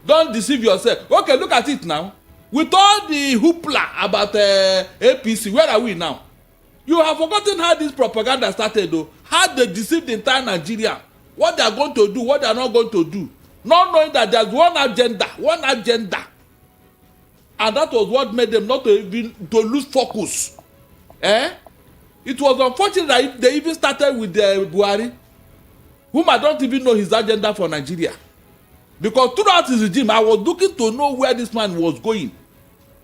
Don't deceive yourself. Okay, look at it now. With all the hoopla about APC, where are we now? You have forgotten how this propaganda started, though. How they deceived the entire Nigeria. What they are going to do, what they are not going to do. Not knowing that there's one agenda. And that was what made them not to lose focus. It was unfortunate that they even started with Buhari, whom I don't even know his agenda for Nigeria. Because throughout his regime, I was looking to know where this man was going.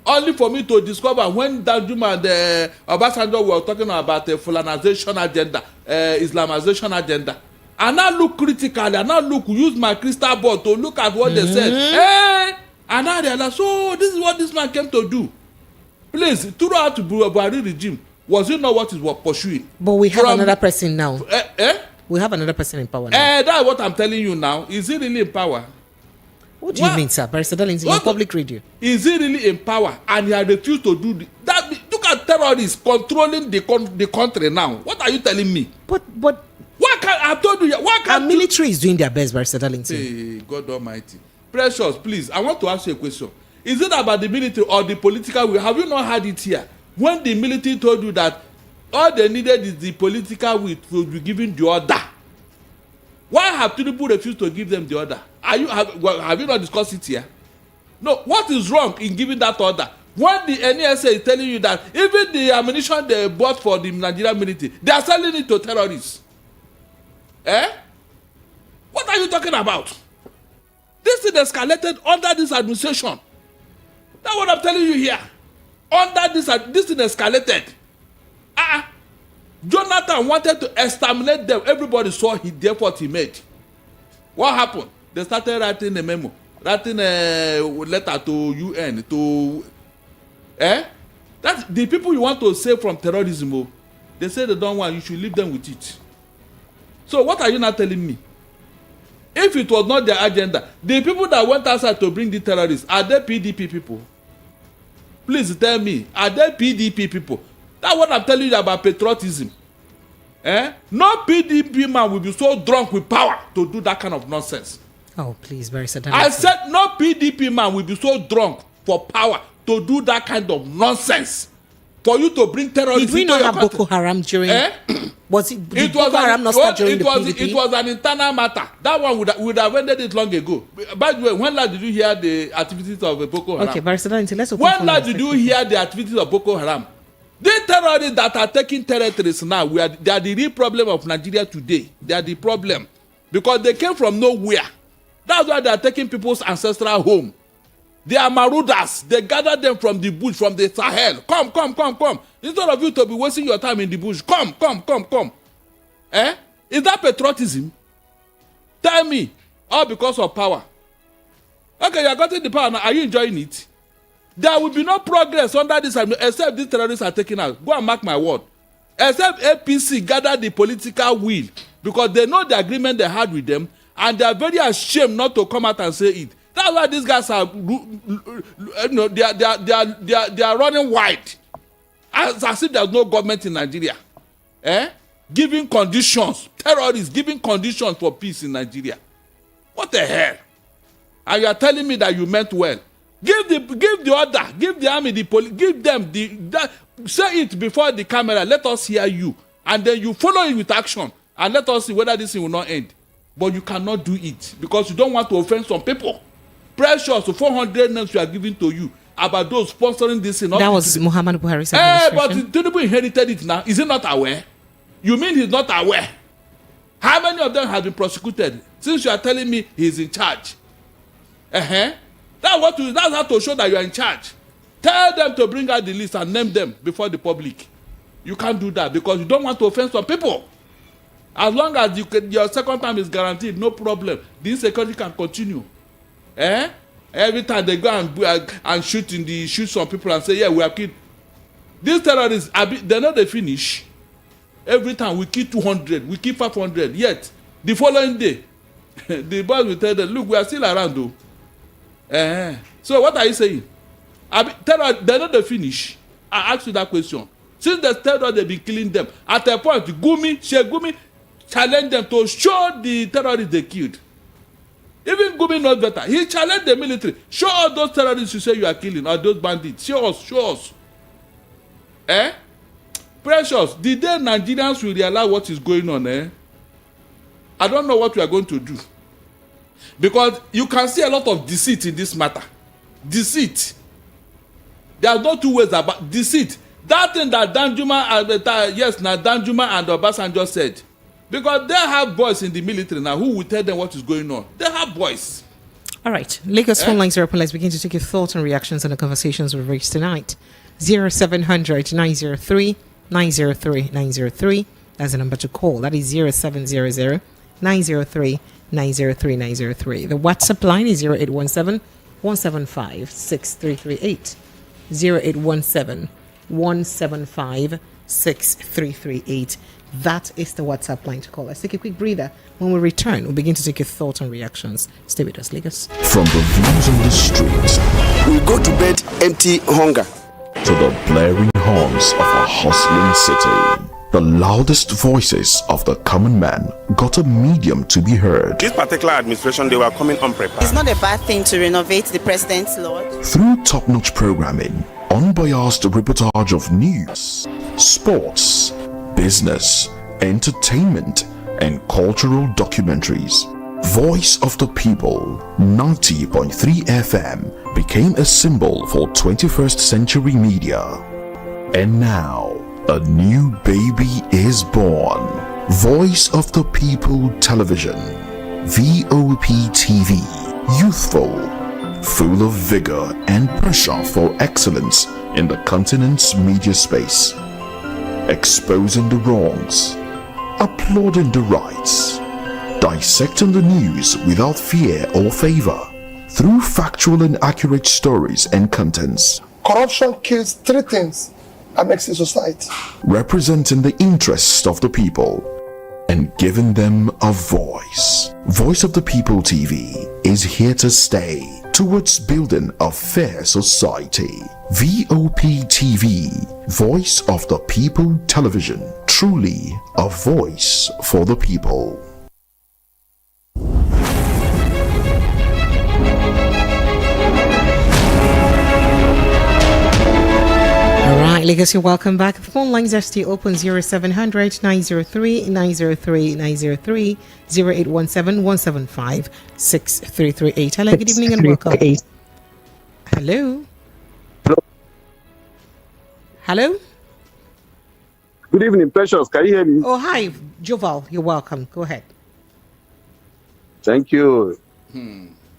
Only for me to discover when Danjuma and Obasanjo were talking about the Fulanization agenda, Islamization agenda. And I look critically, and I use my crystal ball to look at what they said. And I realized, so this is what this man came to do. Please, throughout the Buhari regime, was it not what he was pursuing? But we have another person now. We have another person in power now. That's what I'm telling you now. Is he really in power? What do you mean, sir? Barrister Darlington, in public radio. Is he really in power? And he had refused to do that. Look at terrorists controlling the country now. What are you telling me? But why can't I told you? Why can't our military is doing their best, Barrister Darlington? Hey, God Almighty. Precious, please. I want to ask you a question. Is it about the military or the political will? Have you not heard it here? When the military told you that all they needed is the political will to be given the order. Why have Tinubu refused to give them the order? Have you not discussed it here? No. What is wrong in giving that order? When the NSA is telling you that even the ammunition they bought for the Nigerian military, they are selling it to terrorists. What are you talking about? This thing escalated under this administration. That's what I'm telling you here. Under this thing escalated. Jonathan wanted to exterminate them. Everybody saw the effort he made. What happened? They started writing a memo, writing a letter to UN That's the people you want to save from terrorism. They say they don't want. You should leave them with it. So what are you not telling me? If it was not their agenda, the people that went outside to bring the terrorists, are they PDP people? Please tell me, are they PDP people? That's what I'm telling you about patriotism. No PDP man will be so drunk with power to do that kind of nonsense. Oh, please, very certain. I said no PDP man will be so drunk for power to do that kind of nonsense. for you to bring terrorists Did we into not your have country. Boko Haram during? Was Boko Haram not start during the PDP? It was an internal matter. That one would have ended it long ago. By the way, when last did you hear the activities of Boko Haram? Okay, Barrister, let's open. When last did you hear the activities of Boko Haram? The terrorists that are taking territories now, they are the real problem of Nigeria today. They are the problem because they came from nowhere. That's why they are taking people's ancestral home. They are marauders. They gather them from the bush, from the Sahel. Come. Instead of you to be wasting your time in the bush, come. Is that patriotism? Tell me. All because of power. Okay, you are getting the power now. Are you enjoying it? There will be no progress under this except these terrorists are taken out. Go and mark my word. Except APC gather the political will because they know the agreement they had with them and they are very ashamed not to come out and say it. That's why these guys are, they are running wide, as if there's no government in Nigeria, giving conditions, terrorists giving conditions for peace in Nigeria. What the hell? And you are telling me that you meant well. Give the order, give the army, the police, give them say it before the camera. Let us hear you, and then you follow it with action, and let us see whether this thing will not end. But you cannot do it because you don't want to offend some people. Precious 400 names we are giving to you about those sponsoring this thing. That was Muhammad Buhari's administration. But Tinubu inherited it now. Is he not aware? You mean he's not aware? How many of them have been prosecuted? Since you are telling me he's in charge. That's how to show that you are in charge. Tell them to bring out the list and name them before the public. You can't do that because you don't want to offend some people. As long as your second time is guaranteed, no problem. The insecurity can continue. Every time they go and shoot some people and say, yeah, we have killed. These terrorists, they know they finish. Every time we kill 200, we kill 500. Yet, the following day, the boys will tell them, look, we are still around though. So what are you saying? Terror, they know they finish. I ask you that question. Since the terror, they've been killing them. At a point, Gumi challenged them to show the terrorists they killed. Even Gumi knows better. He challenged the military. Show all those terrorists you say you are killing, or those bandits. Show us. Precious, the day Nigerians will realize what is going on, I don't know what we are going to do. Because you can see a lot of deceit in this matter. Deceit. There are no two ways about deceit. That thing that Danjuma and Obasanjo said. Because they have boys in the military now who will tell them what is going on. They have boys. All right. Lagos phone lines are open. Let's begin to take your thoughts and reactions on the conversations we've reached tonight. 0700 903 903 903. That's the number to call. That is 0700 903 903 903. The WhatsApp line is 0817 175 6338. 0817 175 6338. That is the WhatsApp line to call. Let's take a quick breather. When we return, we'll begin to take your thoughts and reactions. Stay with us, Lagos. From the views on the streets, we go to bed empty hunger, to the blaring horns of a hustling city. The loudest voices of the common man got a medium to be heard. This particular administration, they were coming unprepared. It's not a bad thing to renovate the president's lodge. Through top-notch programming, unbiased reportage of news, sports, business, entertainment, and cultural documentaries, Voice of the People 90.3 FM became a symbol for 21st century media. And now, a new baby is born. Voice of the People Television, VOP TV, youthful, full of vigor and passion for excellence in the continent's media space. Exposing the wrongs, applauding the rights, dissecting the news without fear or favor, through factual and accurate stories and contents. Corruption kills three things and makes a society. Representing the interests of the people and giving them a voice. Voice of the People TV is here to stay towards building a fair society. VOP TV, Voice of the People Television, truly a voice for the people. Right, Legacy, welcome back. The phone lines are still open 0700 903 903 903 0817 175 6338. Hello, good evening and welcome. Hello. Hello. Good evening, Precious. Can you hear me? Oh, hi, Joval. You're welcome. Go ahead. Thank you.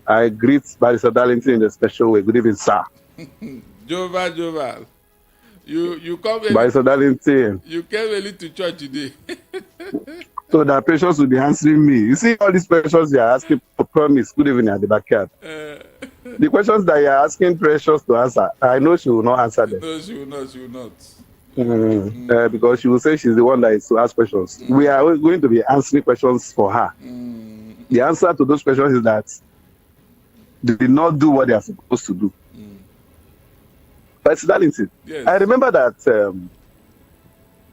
I greet Barrister Darlington in a special way. Good evening, sir. Joval. You come Barrister Darlington. You came early to church today. So that Precious will be answering me. You see all these questions you are asking for promise. Good evening at the backyard. The questions that you are asking Precious to answer, I know she will not answer them. No, she will not. Because she will say she's the one that is to ask questions. We are going to be answering questions for her. The answer to those questions is that they did not do what they are supposed to do. But Darlington, yes. I remember that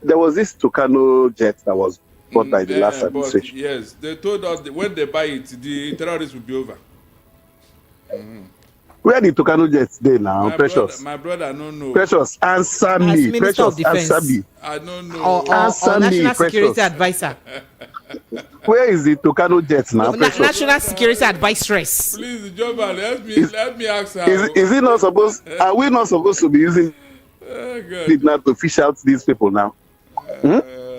there was this Tucano jet that was bought by the last administration. Yes, they told us that when they buy it, the terrorists will be over. Where the Tucano jet today now, Precious? My brother, I don't know. Precious, answer me. Precious, answer me. I don't know. Answer or me, National Precious. Security Advisor. Where is the Tucano jet now, Precious? National Security Advisoress. Please, Joba, let me ask her. Is it not supposed? Are we not supposed to be using it now to fish out these people now?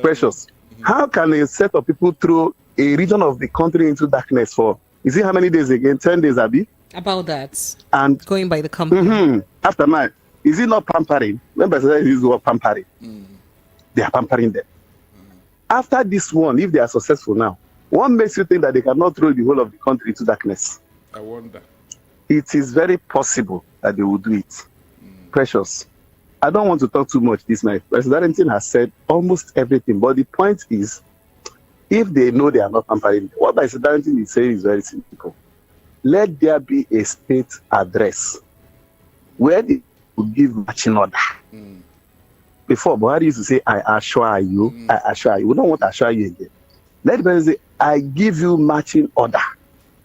Precious, how can a set of people throw a region of the country into darkness for? Is it how many days again? 10 days, Abi? About that. And going by the company. After that, is it not pampering? Remember, I use the word pampering. They are pampering them. After this one, if they are successful now, what makes you think that they cannot throw the whole of the country into darkness? I wonder. It is very possible that they will do it. Precious, I don't want to talk too much this night. President has said almost everything, but the point is, if they know they are not pampering, what President is saying is very simple. Let there be a state address where they will give marching order. Before, Buhari used to say, I assure you, I assure you. We don't want to assure you again. Let the person say, I give you marching order.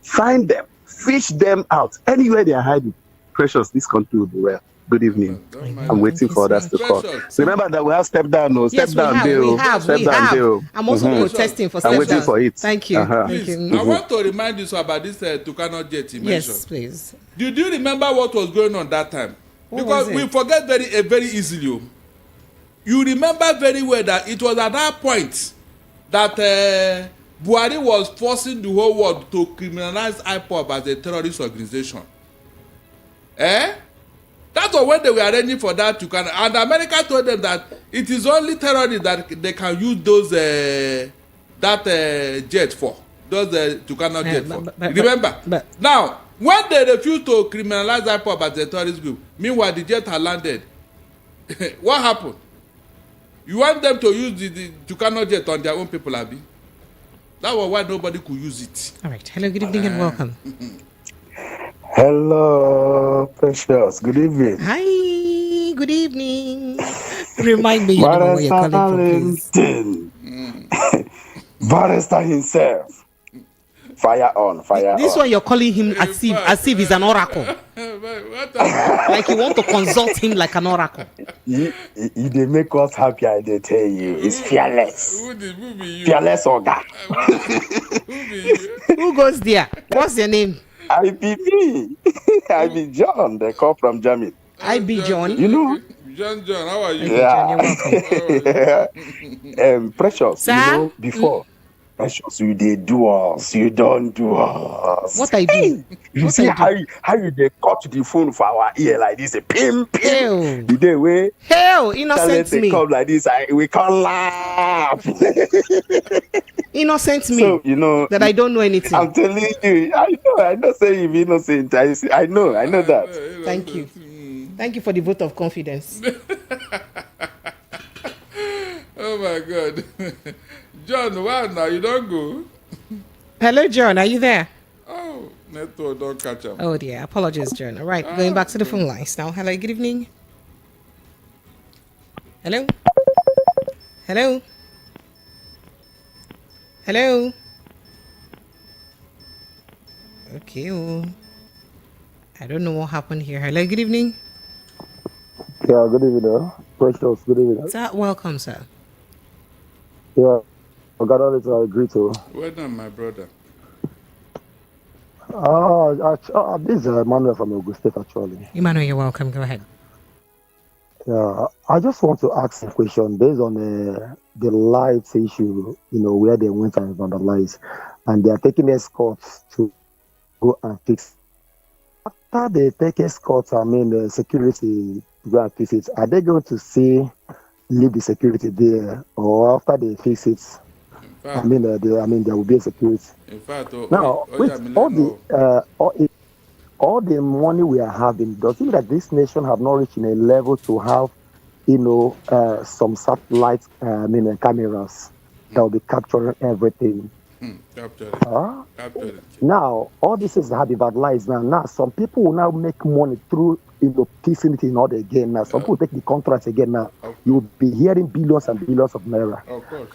Find them, fish them out. Anywhere they are hiding. Precious, this country will be well. Good evening. I'm waiting for others to call. Remember that we have step down. No, step down deal. We have. I'm also protesting for step down. I'm waiting for it. Thank you. Please, I want to remind you about this Tucano jet you mentioned. Yes, please. Did you remember what was going on that time? Because we forget very easily. You remember very well that it was at that point that Buhari was forcing the whole world to criminalize IPOB as a terrorist organization. That was when they were arranging for that Tucano. And America told them that it is only terrorists that they can use those jet for. Those Tucano jet for. Remember? Now, when they refused to criminalize IPOB as a terrorist group, meanwhile the jet had landed. What happened? You want them to use the Tucano jet on their own people, Abi? That was why nobody could use it. All right. Hello, good evening and welcome. Hello, Precious. Good evening. Hi, good evening. Remind me you know where you're calling from, please. Barrister himself. Fire on, fire on. This one you're calling him as if he's an oracle. Like you want to consult him like an oracle. They make us happy, I they tell you. It's fearless. Who be you? Fearless Oga. Who be you? Who goes there? What's your name? I be me. I be John. They call from Germany. I be John. You know? John, how are you? Yeah. Precious, Sir? you know, before. Precious, you they do us. You don't do us. What I do? You What see I do? how you they cut the phone for our ear like this? A pim pim. Hell. The day way. Hell, innocent They me. come like this, we can't laugh. Innocent me. So you know that I don't know anything. I'm telling you, I know say you be innocent. I know that. Thank you. Thank you for the vote of confidence. Oh my God. John, why now? You don't go? Hello, John. Are you there? Oh, network don't catch up. Oh dear. Apologies, John. All right, going back to the phone lines now. Hello, good evening. Hello? Hello? Hello? Okay. I don't know what happened here. Hello, good evening. Yeah, good evening. Precious, good evening. Sir, welcome, sir. Yeah, I got all it. I agree to. Well done, my brother. This is Emmanuel from Ogun State, actually. Emmanuel, you're welcome. Go ahead. Yeah, I just want to ask a question based on the lights issue, where they went and vandalized, and they are taking escorts to go and fix. After they take escorts, the security to go and fix it, are they going to leave the security there, or after they fix it? There will be a security. In fact, Now, with all the money we are having, does it mean that this nation have not reached in a level to have, some satellite, cameras that will be capturing everything? Now, all this is have been vandalized now. Now, some people will now make money through, piecing it in order again. Now, some people take the contracts again. Now, you'll be hearing billions and billions of naira. Of course.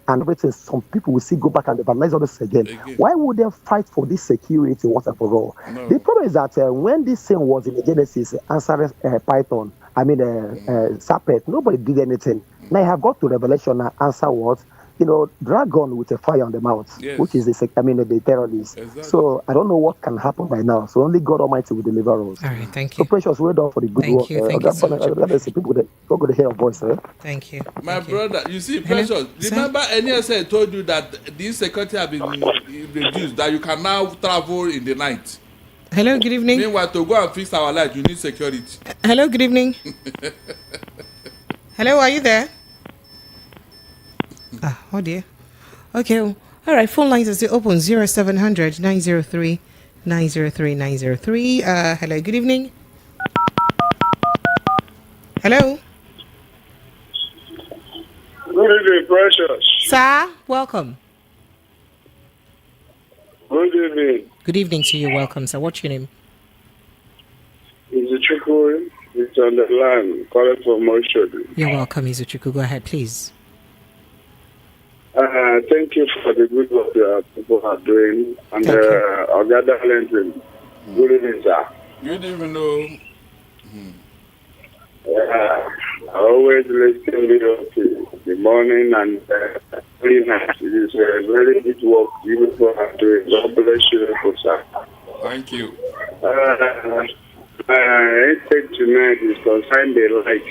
And everything, some people will still go back and vandalize all this again. Why would they fight for this security once and for all? No. The problem is that when this thing was in the Genesis, answering Python, Serpent, nobody did anything. Now you have got to Revelation and answer what? Dragon with a fire on the mouth, which is the terrorists. Exactly. So I don't know what can happen right now. So only God Almighty will deliver us. All right, thank you. So Precious, well done for the good work. Thank you so much. People go to hear your voice. Thank you. My Thank brother, you see, Precious, remember NSA told you that the security have been reduced, that you can now travel in the night. Hello, good evening. Meanwhile, to go and fix our light, you need security. Hello, good evening. Hello, are you there? Oh dear. Okay. All right. Phone lines are still open. 0700 903 903 903. Hello. Good evening. Hello. Good evening, Precious. Sir, welcome. Good evening. Good evening to you. Welcome, sir. What's your name? Insecurity. It's on the line. Calling for motion. You're welcome, Izuchuku. Go ahead, please. Thank you for the good work that people are doing. And Ogada Lenton. Good evening, sir. You didn't even know. I always listen to you in the morning and very nice. It is very good work you people are doing. God bless you, sir. Thank you. I think tonight is concerning the light.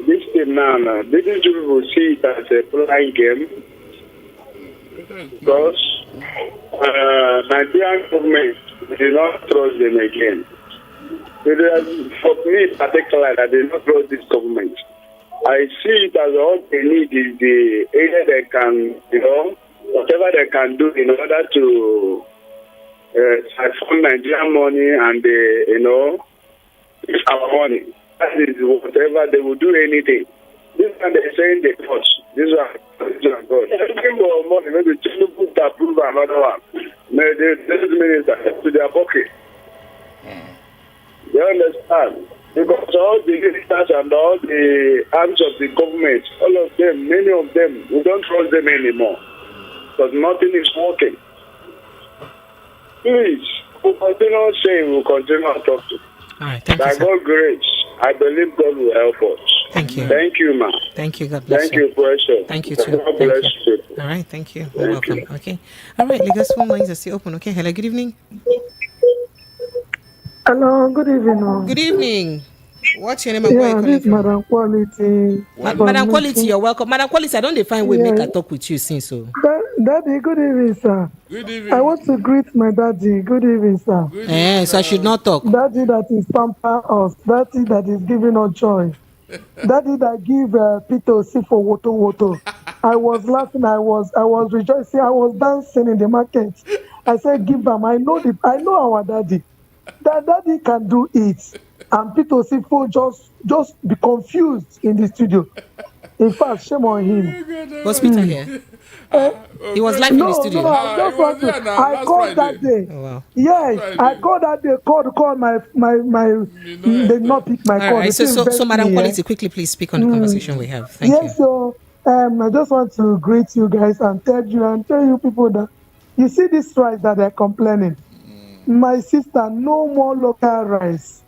This thing now, didn't you see it as a blind game? Because Nigerian government did not trust them again. For me particularly, I did not trust this government. I see it as all they need is the area they can, whatever they can do in order to siphon Nigerian money and, it's our money. That is whatever, they will do anything. This one they're saying they touch. This one God. Looking for money, maybe Tinubu to approve another one. Maybe this minister to their pocket. They understand. Because all the ministers and all the arms of the government, all of them, many of them, we don't trust them anymore. Because nothing is working. Please, we'll continue saying, we'll continue to talk to. All right, thank By you, sir. God's grace, I believe God will help us. Thank you. Thank you, ma. Thank you. God bless Thank you. you, Precious. Thank you, too. God Thank bless you. you. All right, thank you. You're welcome. Okay. All right, Lagos phone lines are still open. Okay, hello, good evening. Hello, good evening. Good evening. What's your name and where you calling this from? Madam Quality. Madam Quality, you're welcome. Madam Quality, I don't define way make I talk with you since so. Daddy, good evening, sir. Good evening. I want to greet my daddy. Good evening, sir. Good evening, So I should not talk. Daddy that is pamper us. Daddy that is giving us joy. Daddy that give Peter Sifo Woto Woto. I was laughing. I was rejoicing. I was dancing in the market. I said, give them. I know our daddy. That daddy can do it. And Peter Sifo just be confused in the studio. In fact, shame on him. Was Peter here? He was live in the studio. I called that day. Oh, wow. Yes, I called that day. Call my. They did not pick my call. All right. So Madam Quality, quickly, please speak on the conversation we have. Thank you. Yes, so I just want to greet you guys and tell you people that you see this rice that they're complaining. My sister, no more local rice.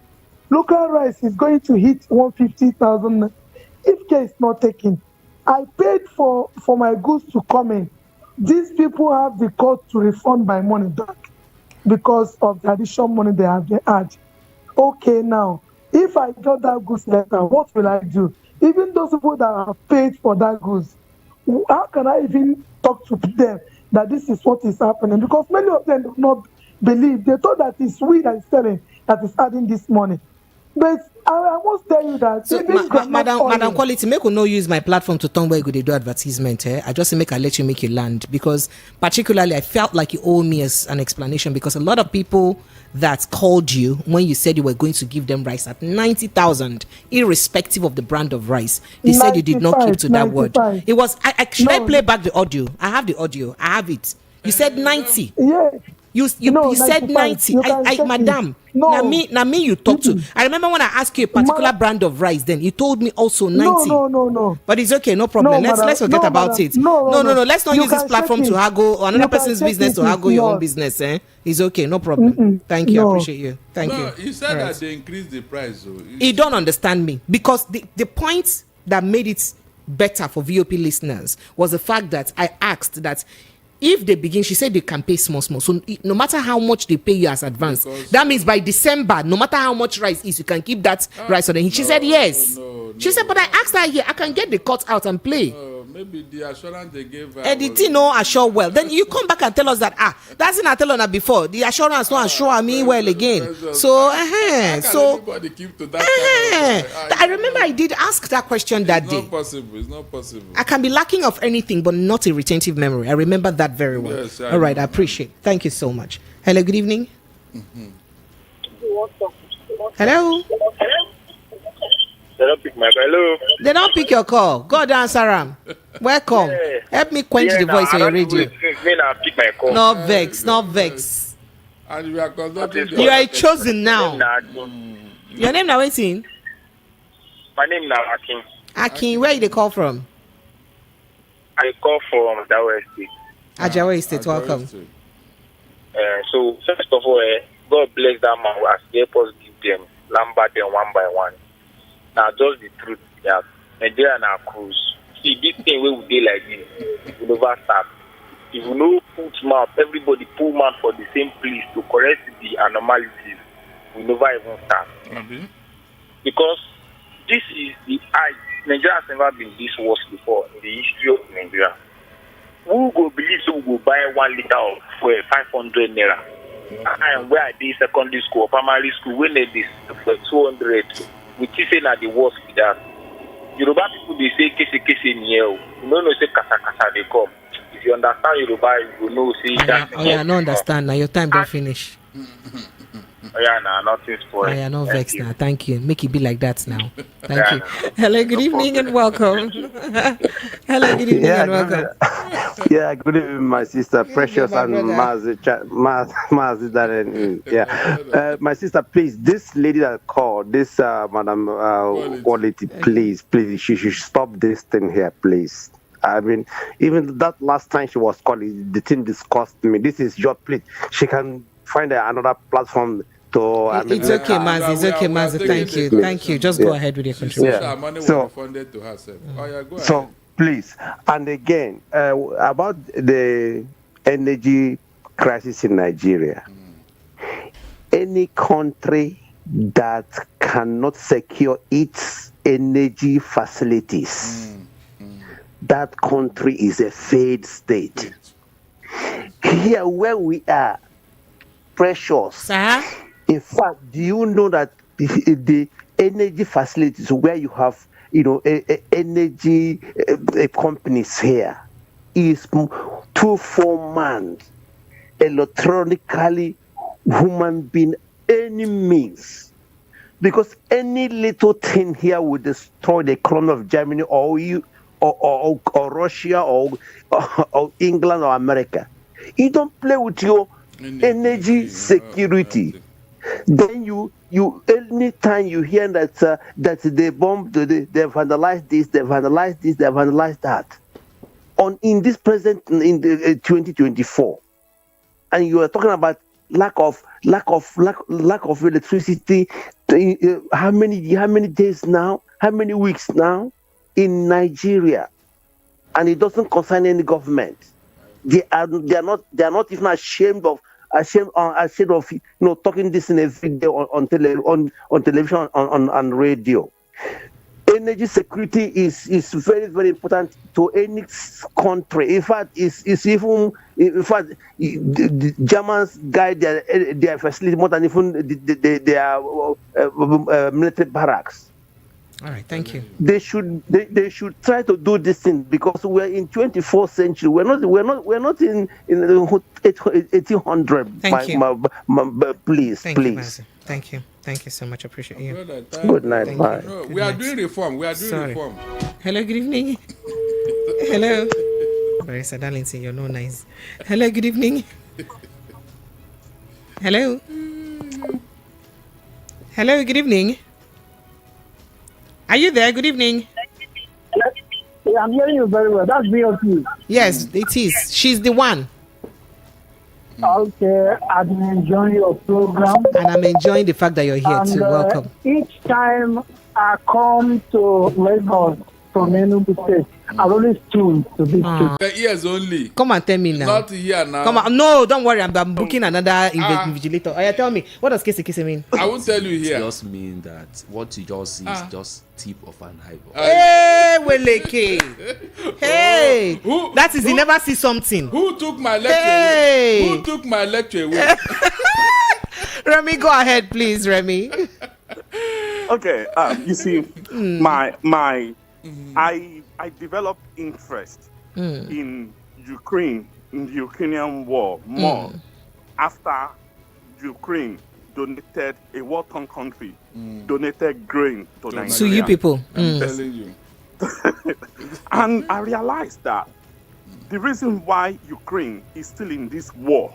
local rice is going to hit 150,000. If care is not taken, I paid for my goods to come in. These people have the court to refund my money back because of the additional money they have had. Okay, now, if I got that goods letter, what will I do? Even those people that have paid for that goods, how can I even talk to them that this is what is happening? Because many of them do not believe. They thought that it's we that is selling, that is adding this money. But I must tell you that so madam quality, make we no use my platform to turn where you go dey do advertisement. I just make I let you make you land, because particularly I felt like you owe me as an explanation, because a lot of people that called you when you said you were going to give them rice at 90,000, irrespective of the brand of rice, they said you did not keep to that word. It was should I play back the audio? I have the audio. I have it. You said 90. Yeah. You said 90. Madam, now me you talk to. I remember when I asked you a particular brand of rice, then you told me also 90. No. But it's okay, no problem. Let's forget about it. No. Let's not use this platform to haggle or another person's business to haggle your own business. It's okay, no problem. Thank you, I appreciate you. Thank you. You said that they increased the price. So you don't understand me, because the point that made it better for VOP listeners was the fact that I asked that if they begin, she said they can pay small. So no matter how much they pay you as advance, that means by December, no matter how much rice is, you can keep that rice on. She said yes. She said, but I asked her here, I can get the cut out and play. Maybe the assurance they gave her. The thing no assure well. Then you come back and tell us that that's in I tell her before. The assurance no assure me well again. So everybody keep to that I remember I did ask that question that day. It's not possible. I can be lacking of anything, but not a retentive memory. I remember that very well. Yes, all right, I appreciate. Thank you so much. Hello, good evening. Hello. They don't pick my call. Hello. They don't pick your call. God answer them. Welcome. Yeah. Help me quench the voice on your radio. Pick my call. No vex. And we are conducting. You are chosen now. Your name now waiting? My name now Akin. Akin, where you call from? I call from Ajawa Estate. Ajawa Estate, welcome. So first of all, God bless that man who has helped us give them Lambert them one by one. Now, just the truth, that Nigeria and our cruise. See, this thing where we do like this, we never start. If we no put mouth, everybody pull mouth for the same place to correct the anomalies, we never even start. Mm-hmm. Because this is the height. Nigeria has never been this worse before in the history of Nigeria. Who go believe so we go buy 1 liter of fuel 500 naira? And where I did secondary school or primary school, when they did for 200. We keep saying that the worst with that. Yoruba people, they say kese in here. You know, say kasa they come. If you understand Yoruba, you will know say that. I don't understand. Now your time don't finish. Nothing spoiled. No vex now. Thank you. Make it be like that now. Thank you. Hello, good evening and welcome. Hello, good evening and welcome. Good evening, my sister, Precious and Maz. My sister, please, this lady that called, this Madam Quality, please, she should stop this thing here, please. I mean, even that last time she was calling, the thing disgusted me. This is your plea. She can find another platform to. It's okay, Maz. It's okay, Maz. Thank you. Just go ahead with your contribution. Money was refunded to herself. Go ahead. So please, and again about the energy crisis in Nigeria. Any country that cannot secure its energy facilities, that country is a failed state. Here where we are, Precious. Sir? In fact, do you know that the energy facilities where you have, energy companies here is 2-4 months electronically human being any means, because any little thing here will destroy the economy of Germany or Russia or England or America. You don't play with your energy security. Then you anytime you hear that they bomb, they vandalize this, they vandalize that. In this present in the 2024, and you are talking about lack of electricity. How many days now? How many weeks now in Nigeria? And it doesn't concern any government. They are not even ashamed of talking this in a video on television on radio. Energy security is very, very important to any country. In fact, the Germans guide their facility more than even their military barracks. All right, thank you. They should try to do this thing because we're in 24th century. We're not in 1800. Thank you. Please. Thank you. Thank you so much. Appreciate you. Good night. Thank Bye. No, we are doing reform. Reform. Hello, good evening. Hello. Very sad, darling. Say you're no nice. Hello, good evening. Hello. Hello, good evening. Are you there? Good evening. Yeah, I'm hearing you very well. That's BLT. Yes, it is. She's the one. Okay, I'm enjoying your program. And I'm enjoying the fact that you're here too. Welcome. Each time I come to Lagos from NJBJ State, I always tune to this. 10 years only. Come and tell me now. Not here now. Come on. No, don't worry. I'm booking another invigilator. Oh, yeah, tell me. What does kese mean? I will tell you here. It just mean that what you just see is just tip of an eyeball. Hey, Weleke. Hey. That is, you never see something. Who took my lecture away? Who took my lecture away? Remy, go ahead, please, Remy. Okay, you see, I developed interest in Ukraine, in the Ukrainian war more after Ukraine donated a war-torn country, donated grain to Nigeria. So you people. I'm telling you. And I realized that the reason why Ukraine is still in this war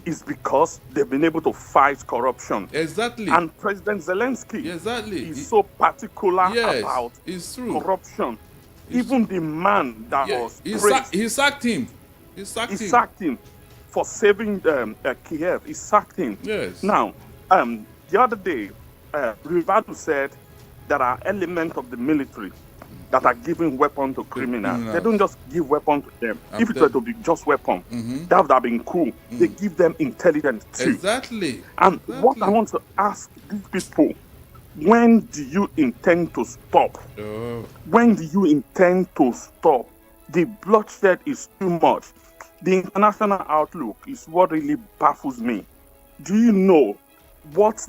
is because they've been able to fight corruption. Exactly. And President Zelensky is so particular about corruption. Even the man that was praised, he sacked him. He sacked him for saving Kiev. He sacked him. Yes. Now, the other day, Rivado said there are elements of the military that are giving weapons to criminals. They don't just give weapons to them. If it were to be just weapons, that would have been cool. They give them intelligence too. Exactly. And what I want to ask these people, when do you intend to stop? When do you intend to stop? The bloodshed is too much. The international outlook is what really baffles me. Do you know what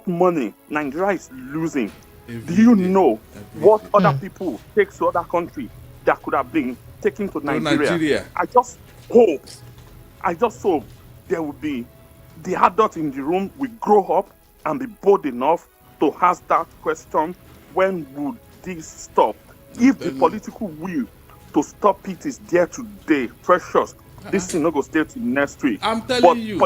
money Nigeria is losing? Do you know what other people take to other countries that could have been taken to Nigeria? I just hope there will be the adults in the room will grow up and be bold enough to ask that question: when would this stop? If the political will to stop it is there today, precious, this thing not go stay till next week. I'm telling you.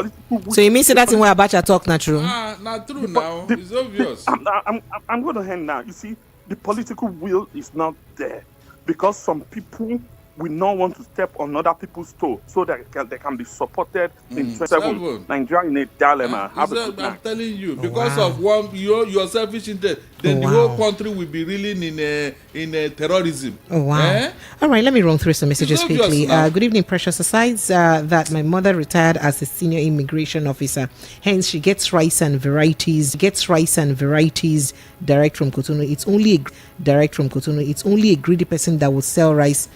So you mean say that in where Abacha talk not true? Not true now. It's obvious. I'm going to end now. You see, the political will is not there because some people will not want to step on other people's toe so that they can be supported in 27. Nigeria in a dilemma. I'm telling you, because of your selfish interest, then the whole country will be reeling in terrorism. Oh, wow. All right, let me run through some messages quickly. Good evening, Precious. Aside that my mother retired as a senior immigration officer, hence she gets rice and varieties direct from Cotonou. It's only a greedy person that will sell rice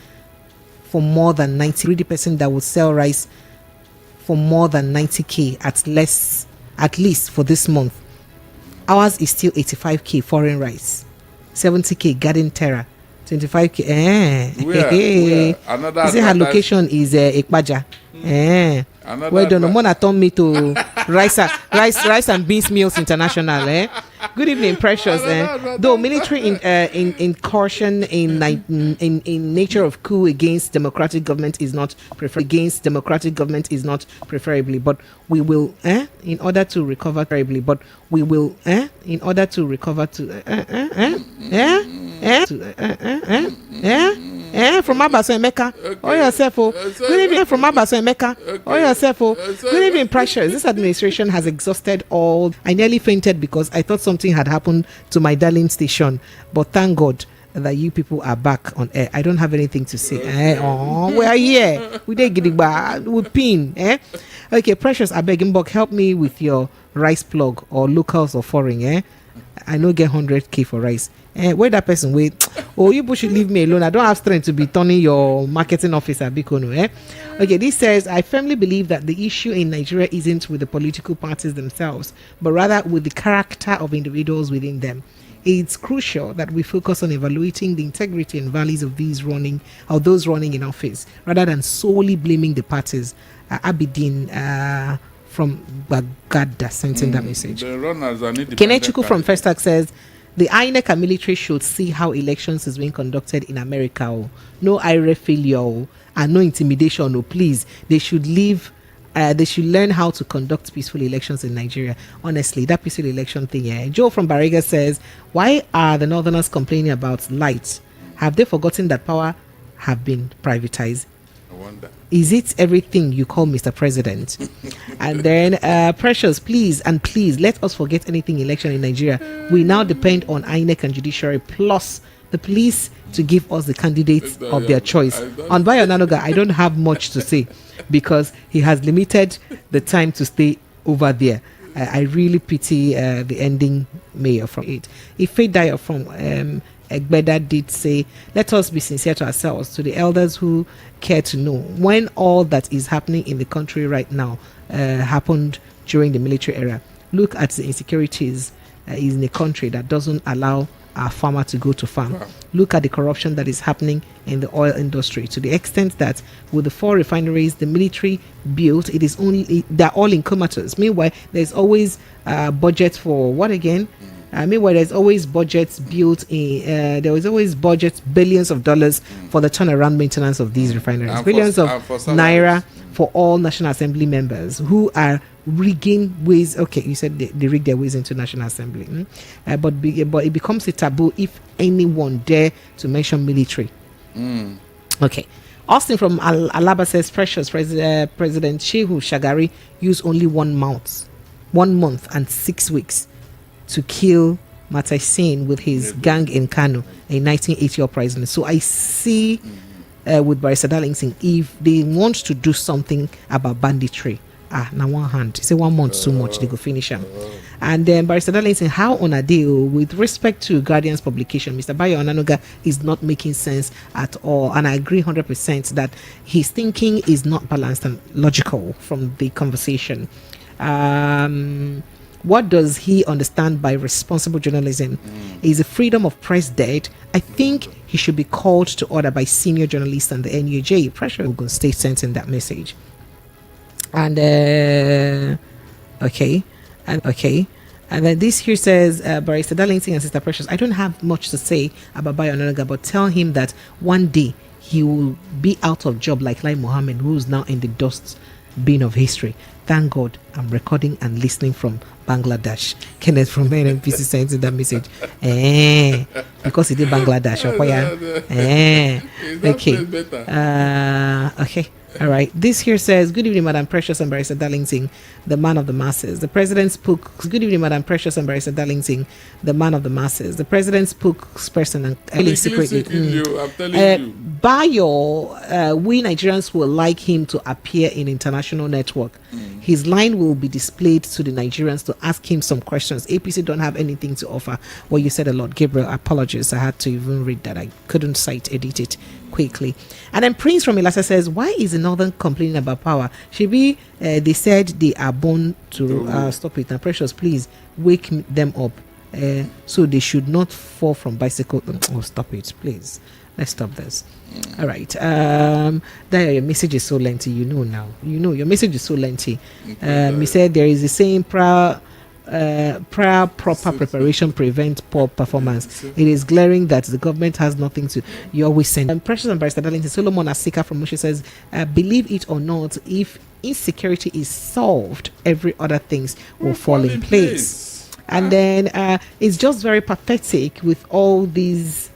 for more than 90K at least for this month. Ours is still 85K foreign rice, 70K garden terra, 25K. Another her location is Ekpaja. Well done. Mona told me to rice and beans meals international. Good evening, Precious. Though military incursion in nature of coup against democratic government is not preferably, but we will in order to recover terribly, but we will in order to recover to from Abaso Emeka. Oh yourself, oh. Good evening from Abaso Emeka. Oh yourself, oh. Good evening, Precious. This administration has exhausted all. I nearly fainted because I thought something had happened to my darling station, but thank God that you people are back on air. I don't have anything to say. We are here. We did gidigba. We pin. Okay, Precious, I beg Mbok, help me with your rice plug or locals or foreign. I know get 100K for rice. Where that person wait? Oh, you should leave me alone. I don't have strength to be turning your marketing officer. Bikono. Okay, this says, I firmly believe that the issue in Nigeria isn't with the political parties themselves, but rather with the character of individuals within them. It's crucial that we focus on evaluating the integrity and values of those running in office, rather than solely blaming the parties. Abidin from Bagada sent in that message. The runners are Kenechuku from Festac says, the INEC and military should see how elections is being conducted in America. Oh. No IRA failure and no intimidation. Oh, please. They should leave. They should learn how to conduct peaceful elections in Nigeria. Honestly, that peaceful election thing. Yeah. Joe from Barriga says, why are the Northerners complaining about light? Have they forgotten that power have been privatized? I wonder. Is it everything you call Mr. President? And then, Precious, please let us forget anything election in Nigeria. We now depend on INEC and judiciary plus the police to give us the candidates of their choice. On Bayo Nanoga, I don't have much to say because he has limited the time to stay over there. I really pity the ending mayor from it. If Dyer from Egbeda did say, let us be sincere to ourselves, to the elders who care to know when all that is happening in the country right now happened during the military era. Look at the insecurities in a country that doesn't allow a farmer to go to farm. Wow. Look at the corruption that is happening in the oil industry, to the extent that with the 4 refineries the military built, they're all in comatose. Meanwhile, there's always budget for what again? Meanwhile, there's always budgets built in. There was always budgets, billions of dollars for the turnaround maintenance of these refineries, and billions of naira for all National Assembly members who are rigging ways. Okay, you said they rig their ways into National Assembly, but it becomes a taboo if anyone dare to mention military. Okay. Austin from Alaba says, Precious, President Shehu Shagari used only 1 month and 6 weeks to kill Matai Singh with his gang in Kano, a 1980 uprising. So I see with Barrister Darlington, if they want to do something about banditry, now one hand, say 1 month too much, they go finish them. And then Barrister Darlington, how on a deal with respect to Guardian's publication, Mr. Bayo Onanoga is not making sense at all. And I agree 100% that his thinking is not balanced and logical from the conversation. What does he understand by responsible journalism? Is the freedom of press dead? I think he should be called to order by senior journalists and the NUJ. Pressure Ogun State sent in that message. And okay. And then this here says, Barrister Darlington and Sister Precious, I don't have much to say about Bayo Onanoga, but tell him that one day he will be out of job like Lai Mohammed, who is now in the dust bin of history. Thank God I'm recording and listening from Bangladesh. Kenneth from NMPC sent in that message. Because he did Bangladesh. Okay. All right. This here says, good evening, Madam Precious and Barrister Darlington, the man of the masses. The president spoke. Good evening, Madam Precious and Barrister Darlington, the man of the masses. The president spokesperson and secretly. I'm telling you. Bayo, we Nigerians will like him to appear in international network. His line will be displayed to the Nigerians to ask him some questions. APC don't have anything to offer. Well, you said a lot. Gabriel, apologies. I had to even read that. I couldn't edit it quickly. And then Prince from Ilasa says, why is the Northern complaining about power? They said they are born to stop it. Now, Precious, please wake them up. So they should not fall from bicycle. Oh, stop it, please. Let's stop this. All right. There, your message is so lengthy. Your message is so lengthy. He said there is a saying, prior proper preparation prevent poor performance. It is glaring that the government has nothing to. You always send. Precious and Barrister Darlington Solomon Asika from Mushy says, believe it or not, if insecurity is solved, every other things will fall in place. And then it's just very pathetic with all these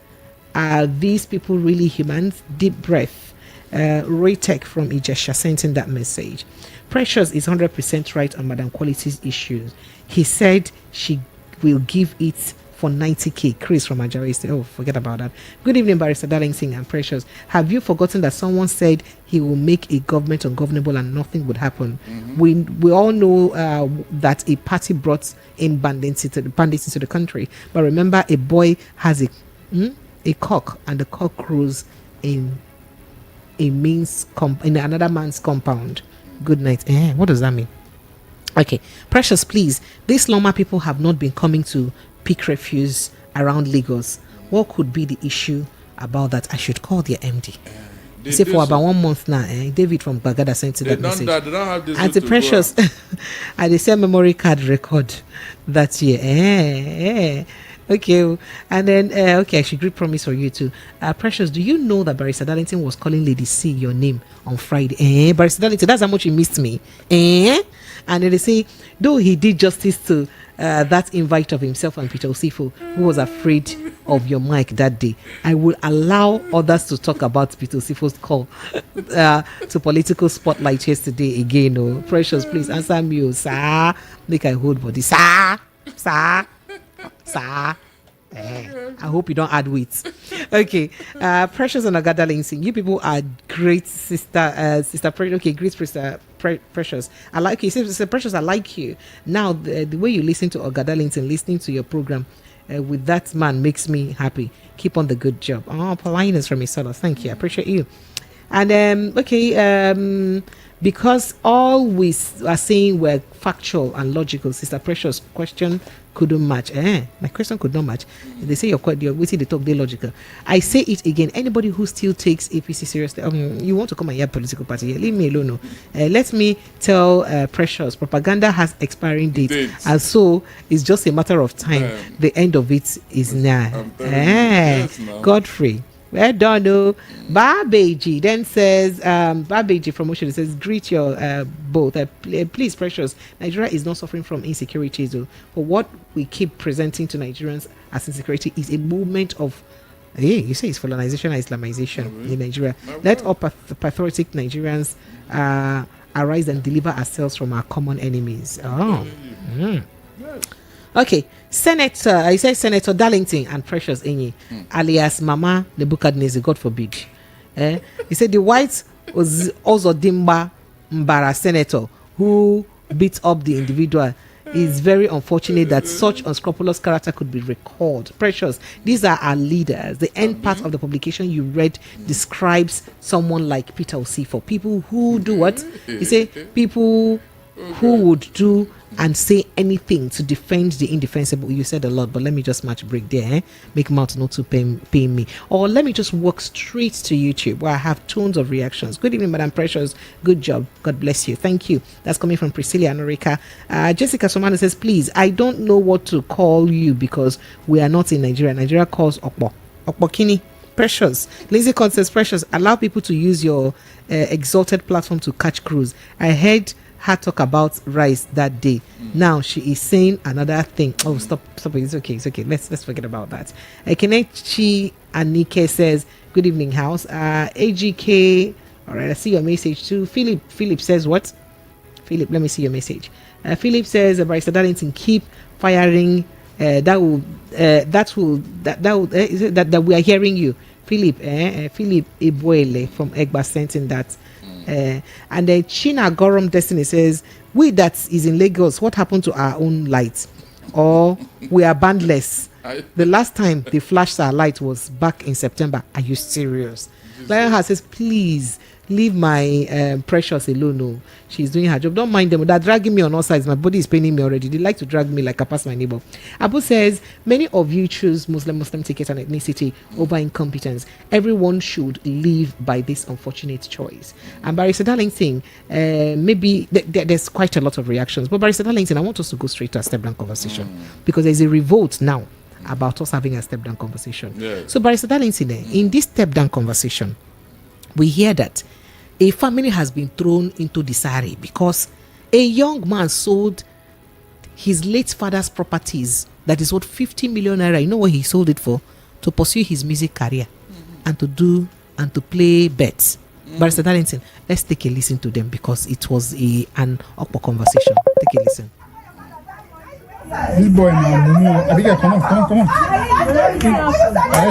people really humans. Deep breath. Raytech from Ijesha sent in that message. Precious is 100% right on Madam Quality's issues. He said she will give it for 90k. Chris from Ajari said, oh, forget about that. Good evening, Barrister Darlington and Precious. Have you forgotten that someone said he will make a government ungovernable and nothing would happen? We all know that a party brought in bandits into the country. But remember, a boy has a cock, and the cock crows in another man's compound. Good night. What does that mean? Okay, Precious, please. These Loma people have not been coming to pick refuse around Lagos. What could be the issue about that? I should call their MD. Say for about 1 month now. David from Bagada sent that message. They don't have this. And the Precious, and they send memory card record that year. Okay, and then I should great promise for you too. Precious, do you know that Barrister Darlington was calling Lady C your name on Friday? Barrister Darlington, that's how much he missed me. And then they say, though he did justice to that invite of himself and Peter Osifo, who was afraid of your mic that day, I will allow others to talk about Peter Osifo's call to political spotlight yesterday again. Oh, Precious, please answer me, sir. Make I hold body, sir. I hope you don't add weight. Okay, Precious and Agada Lansing, you people are great, sister Precious. Okay, great sister Precious. I like you. Sister Precious, I like you. Now the way you listen to Agada Lansing, listening to your program with that man makes me happy. Keep on the good job. Oh, Paulinus from Isola, thank you. I appreciate you. And because all we are saying were factual and logical, Sister Precious' question couldn't match. My question could not match. They say you're waiting to talk, they're logical. I say it again. Anybody who still takes APC seriously, you want to come and hear political party, leave me alone. No. Let me tell Precious, propaganda has expiring dates, and so it's just a matter of time. The end of it is now. Godfrey. Well done, no. Babeji then says, Babeji from Ocean says, greet your both. Please, Precious, Nigeria is not suffering from insecurity, though. But what we keep presenting to Nigerians as insecurity is a movement of, you say it's colonization and Islamization in Nigeria. Let all patriotic Nigerians arise and deliver ourselves from our common enemies. Okay, Senator, I say Senator Darlington and Precious Enyi, alias Mama Nebuchadnezzar, God forbid. He said the white was also Dimba Mbara senator who beat up the individual. It's very unfortunate that such unscrupulous character could be recalled. Precious, these are our leaders. The end part of the publication you read describes someone like Peter Osifo. People who do what? You say people who would do and say anything to defend the indefensible. You said a lot, but let me just match break there. Make mouth not to pay me. Or let me just walk straight to YouTube where I have tons of reactions. Good evening, Madam Precious. Good job. God bless you. Thank you. That's coming from Priscilla Norika. Jessica Somano says, please, I don't know what to call you because we are not in Nigeria. Nigeria calls Okpo. Okpokini. Precious. Lazy Con says, Precious, allow people to use your exalted platform to catch crews. I heard her talk about rice that day. Now she is saying another thing. Oh, stop it. It's okay. Let's forget about that. Kenechi Anike says, good evening, house. AGK. All right, I see your message too. Philip says what? Philip, let me see your message. Philip says, Barrister Darlington, keep firing. That we are hearing you. Philip Ibuele from Egba sent in that. And then China Gorom Destiny says, we that is in Lagos, what happened to our own lights? Or we are bandless. The last time they flashed our light was back in September. Are you serious? Lionheart says, please leave my Precious alone. No, she's doing her job. Don't mind them. They're dragging me on all sides. My body is paining me already. They like to drag me like I pass my neighbor. Abu says, many of you choose Muslim ticket and ethnicity over incompetence. Everyone should live by this unfortunate choice. And Barrister Darlington, maybe there's quite a lot of reactions. But Barrister Darlington, I want us to go straight to a step-down conversation because there's a revolt now about us having a step-down conversation. Yeah. So Barrister Darlington, in this step-down conversation, we hear that a family has been thrown into disarray because a young man sold his late father's properties that is worth 50 million naira. You know what he sold it for? To pursue his music career and to play bets. Barrister Darlington, let's take a listen to them because it was an awkward conversation. Take a listen. This boy now, Abigail, come on. I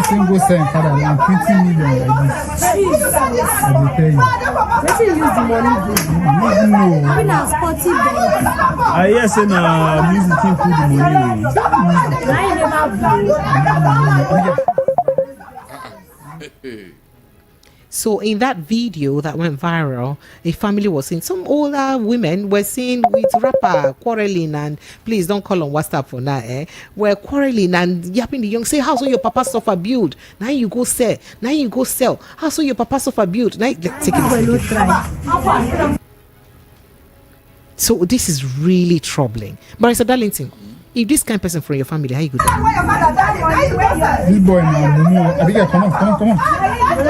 think go send father around 20 million like this. I will tell you. Let's use the money. No. Even a sporty bank. I hear say na music team put the money. So in that video that went viral, a family was saying some older women were seen with rapper quarreling, and please don't call on WhatsApp for now. We're quarreling and yapping the young. Say, how so your papa suffer build? Now you go sell. Now you go sell. How so your papa suffer build? Now take it. So this is really troubling. Barrister Darlington, if this kind of person from your family, how you go down? This boy now, Abigail, come on. I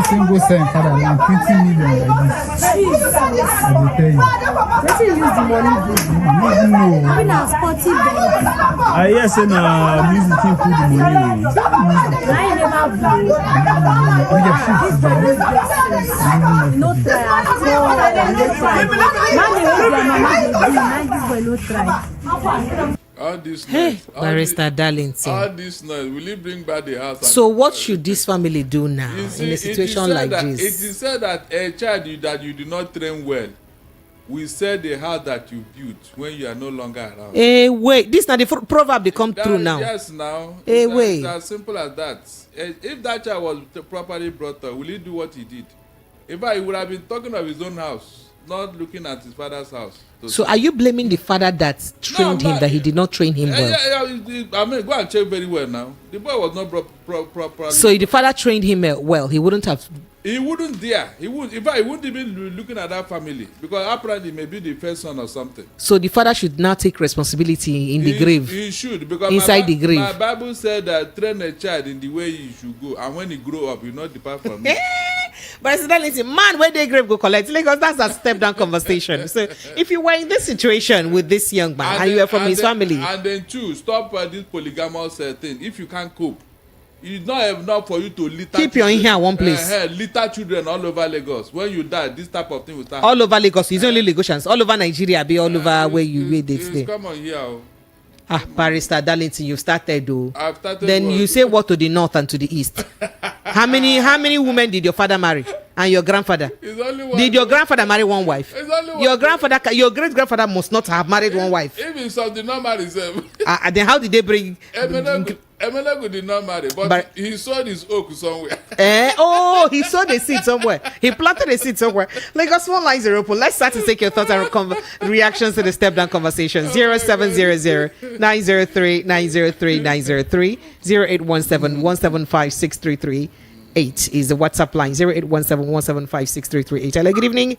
think go send father around 20 million like this. I will tell you. Let's use the money. No. Even a sporty bank. I hear say na music team put the money. No try. All this noise. Barrister Darlington. All this noise. Will it bring back the house? So what should this family do now in a situation like this? It is said that a child that you do not train well will sell the house that you built when you are no longer around. Wait, this is not the proverb they come through now. Yes, now. Wait. It's as simple as that. If that child was properly brought up, will he do what he did? In fact, he would have been talking of his own house, not looking at his father's house. So are you blaming the father that trained him, that he did not train him well? Yeah, I mean, go and check very well now. The boy was not properly. So if the father trained him well, he wouldn't have. He wouldn't dare. In fact, he wouldn't even be looking at that family because apparently maybe the first son or something. So the father should now take responsibility in the grave. He should, because inside the grave. My Bible said that train a child in the way he should go, and when he grow up, he will not depart from it. But listen, man, where they grave go collect, because that's a step down conversation. So if you were in this situation with this young man and you were from his family, and then two, stop this polygamous thing. If you can't cope, it's not enough for you to litter. Keep your in here one place. Litter children all over Lagos. When you die, this type of thing will start. All over Lagos, it's only Lagosians. All over Nigeria, be all over where they stay. Come on here. Barrister Darlington, you started though. I've started. Then you say what to the north and to the east. How many women did your father marry and your grandfather? It's only one. Did your grandfather marry one wife? It's only one. Your great grandfather must not have married one wife. Even some did not marry them. Then how did they bring? Emelegu did not marry, but he sowed his oak somewhere. He sowed a seed somewhere. He planted a seed somewhere. Lagos phone lines are open. Let's start to take your thoughts and reactions to the step down conversation. 0700 903 903 903 0817 175 6338 is the WhatsApp line. 0817 175 6338. Hello, good evening.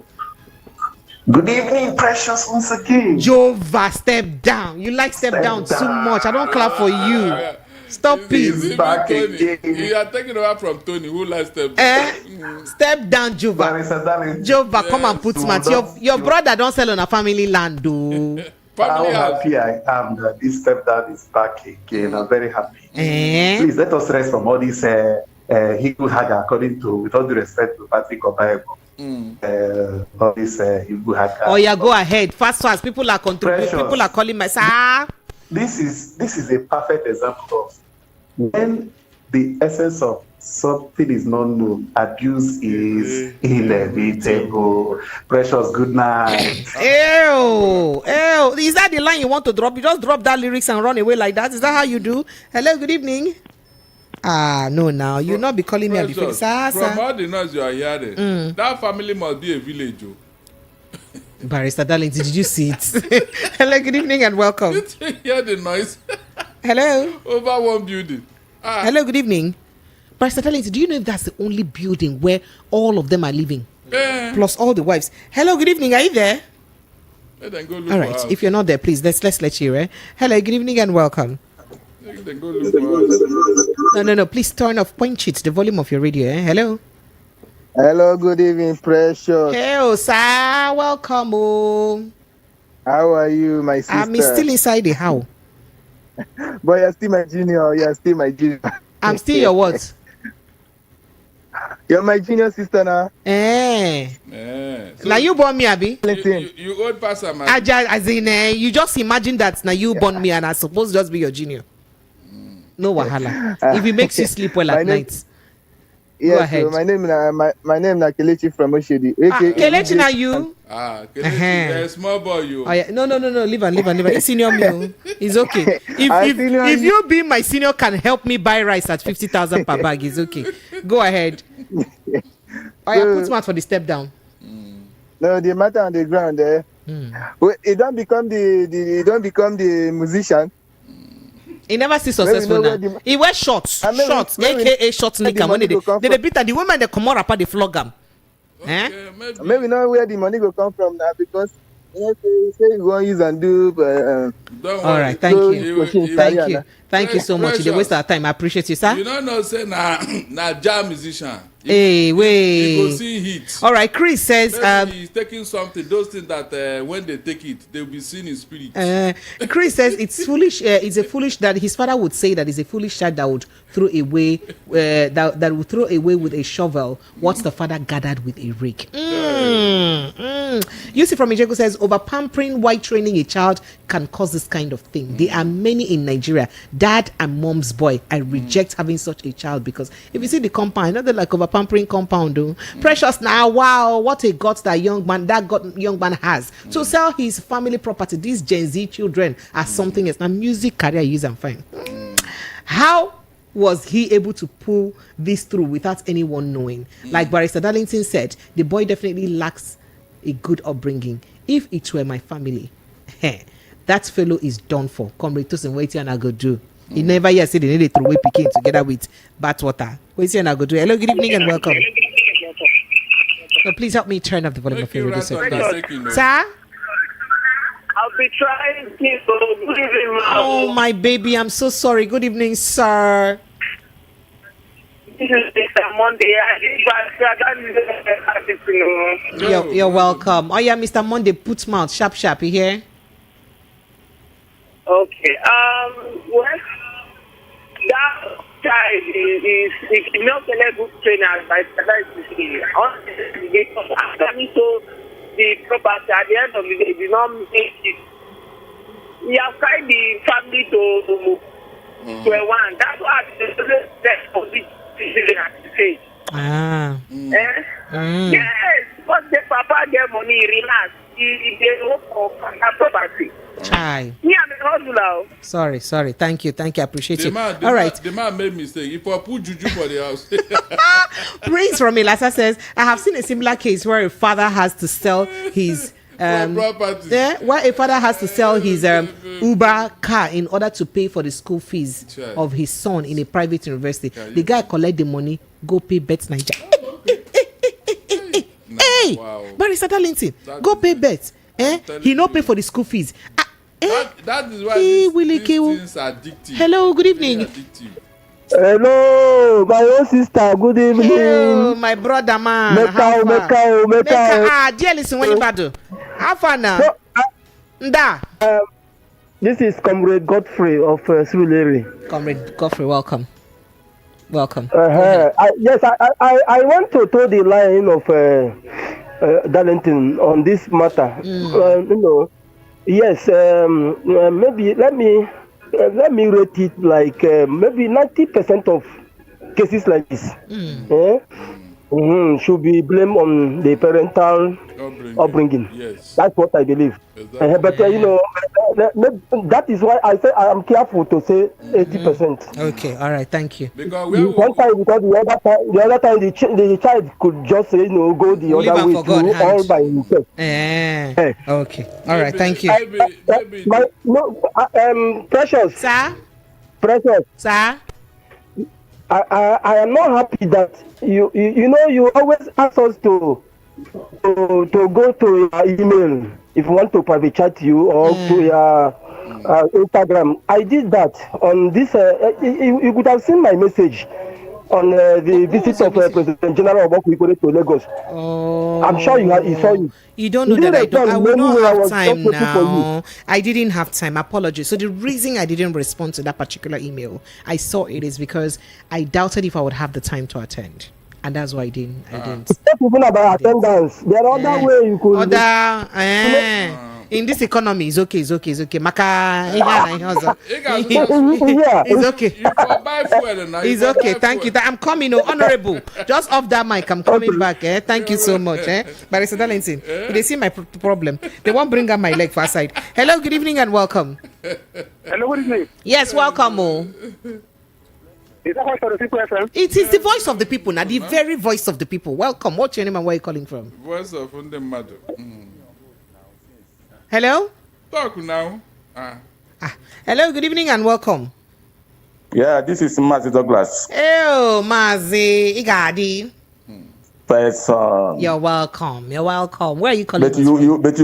Good evening, precious once again. Jova, step down. You like step down too much. I don't clap for you. Stop it. Back again. You are taking over from Tony, who likes step down. Step down, Jova. Jova, come and put smart. Your brother don't sell on a family land, though. How happy I am that this step down is back again. I'm very happy. Please let us rest from all this Hebrew Haga, according to, with all due respect to Patrick or Bible. All this Hebrew Haga. Oh yeah, go ahead. Fast. People are contributing. People are calling my sir. This is a perfect example of when the essence of something is not known, abuse is inevitable. Precious, good night. Ew. Is that the line you want to drop? You just drop that lyrics and run away like that? Is that how you do? Hello, good evening. No, now you'll not be calling me. Precious, from all the noise you are hearing, that family must be a village. Barrister Darlington, did you see it? Hello, good evening and welcome. Did you hear the noise? Hello. Over one building. Hello, good evening. Barrister Darlington, do you know if that's the only building where all of them are living? Plus all the wives. Hello, good evening. Are you there? Then go look all right. If you're not there, please let's let you. Hello, good evening and welcome. Then go look for No. Please turn off. Point it the volume of your radio. Hello. Hello, good evening, Precious. Hello, sir. Welcome. How are you, my sister? I'm still inside the house. But you're still my junior. I'm still your what? You're my junior sister now. So now you born me, Abi. You old pastor, man. As in, you just imagine that now you born me and I supposed to just be your junior. No wahala. If it makes you sleep well at night. Yes, go ahead. So my name is Kelechi from Oshodi. Kelechi na you? Kelechi, a small boy you. Oh, yeah. No. Leave on. It's senior me. It's okay. If you being my senior can help me buy rice at 50,000 per bag, it's okay. Go ahead. Put mouth for the step down. No, the matter on the ground there. It don't become the musician. He never see successful now. He wears shorts, aka short knicker. When they beat the women, they come out apart, they flog them. Maybe not where the money will come from now because you say you want to use and do. All right, thank you. Thank you so much. You waste our time. I appreciate you, sir. You don't know, say na jam musician. Hey, wait. You go see hit. All right, Chris says he's taking something. Those things that when they take it, they'll be seen in spirit. Chris says it's foolish. It's a foolish that his father would say that it's a foolish child that would throw away that would throw away with a shovel what the father gathered with a rake. Yusuf from Ijeko says over pampering while training a child can cause this kind of thing. There are many in Nigeria. Dad and mom's boy. I reject having such a child because if you see the compound, not like over pampering compound. Precious now, wow, what a gut that young man has to sell his family property. These Gen Z children are something else. Now music career use and fine. How was he able to pull this through without anyone knowing? Like Barrister Darlington said, the boy definitely lacks a good upbringing. If it were my family, that fellow is done for. Comrade Tosin, wait and I go do. He never yet said they need to throw away picking together with bath water. Wait and I go do. Hello, good evening and welcome. So please help me turn up the volume of your radio set, please. Sir? I'll be trying to. Good evening, ma'am. Oh, my baby, I'm so sorry. Good evening, sir. This is Mr. Monday. You're welcome. Oh, yeah, Mr. Monday, put mouth. Sharp. You hear? Okay. Well, that child is not a good trainer by stability. So the property at the end of the day did not make it. He has tried the family to a one. That's why the best for this decision at the stage. Yes, but the papa get money, relax. They hope for property. Chai. Me, I'm a hustler. Sorry. Thank you. I appreciate you. All right. The man made mistake. If I put juju for the house. Prince from Ilasa says, I have seen a similar case where a father has to sell his where a father has to sell his Uber car in order to pay for the school fees of his son in a private university. The guy collect the money, go pay Bet Niger. Barrister Darlington, go pay Bet. He no pay for the school fees. That is why these things are addictive. Hello, good evening. Hello, my own sister. Good evening. Hello, my brother, man. Meka. Dear, listen, when you battle. How far now? This is Comrade Godfrey of Surulere. Comrade Godfrey, welcome. Yes, I want to throw the line of Darlington on this matter. Yes, maybe let me rate it like maybe 90% of cases like this should be blamed on the parental upbringing. Yes. That's what I believe. But that is why I say I am careful to say 80%. Okay, all right, thank you. Because One time, because the other time the child could just say go the Leave other am way for God through hand. all by himself. Okay, all right, thank you. Precious. Sir. Precious. Sir. I am not happy that you always ask us to go to your email if you want to private chat you or to your Instagram. I did that on this. You could have seen my message on the visit of President General Obasanjo to Lagos. I'm sure you saw it. You don't know that I don't. I will not have time now. I didn't have time. Apologies. So the reason I didn't respond to that particular email, I saw it is because I doubted if I would have the time to attend. And that's why I didn't. It's not even about attendance. There are other ways you could. In this economy, it's okay. Maka, it's okay. It's okay. Thank you. I'm coming, honorable. Just off that mic, I'm coming back. Thank you so much. But it's Darlington. They see my problem. They won't bring up my leg for side. Hello, good evening, and welcome. Hello, good evening. Yes, welcome. Is that voice of the people, FM? It is the voice of the people, now the very voice of the people. Welcome. What's your name and where are you calling from? Voice of the mother. Hello? Talk now. Hello, good evening and welcome. Yeah, this is Mazi Douglas. Oh, Mazi Igadi. Person. You're welcome. Where are you calling from? But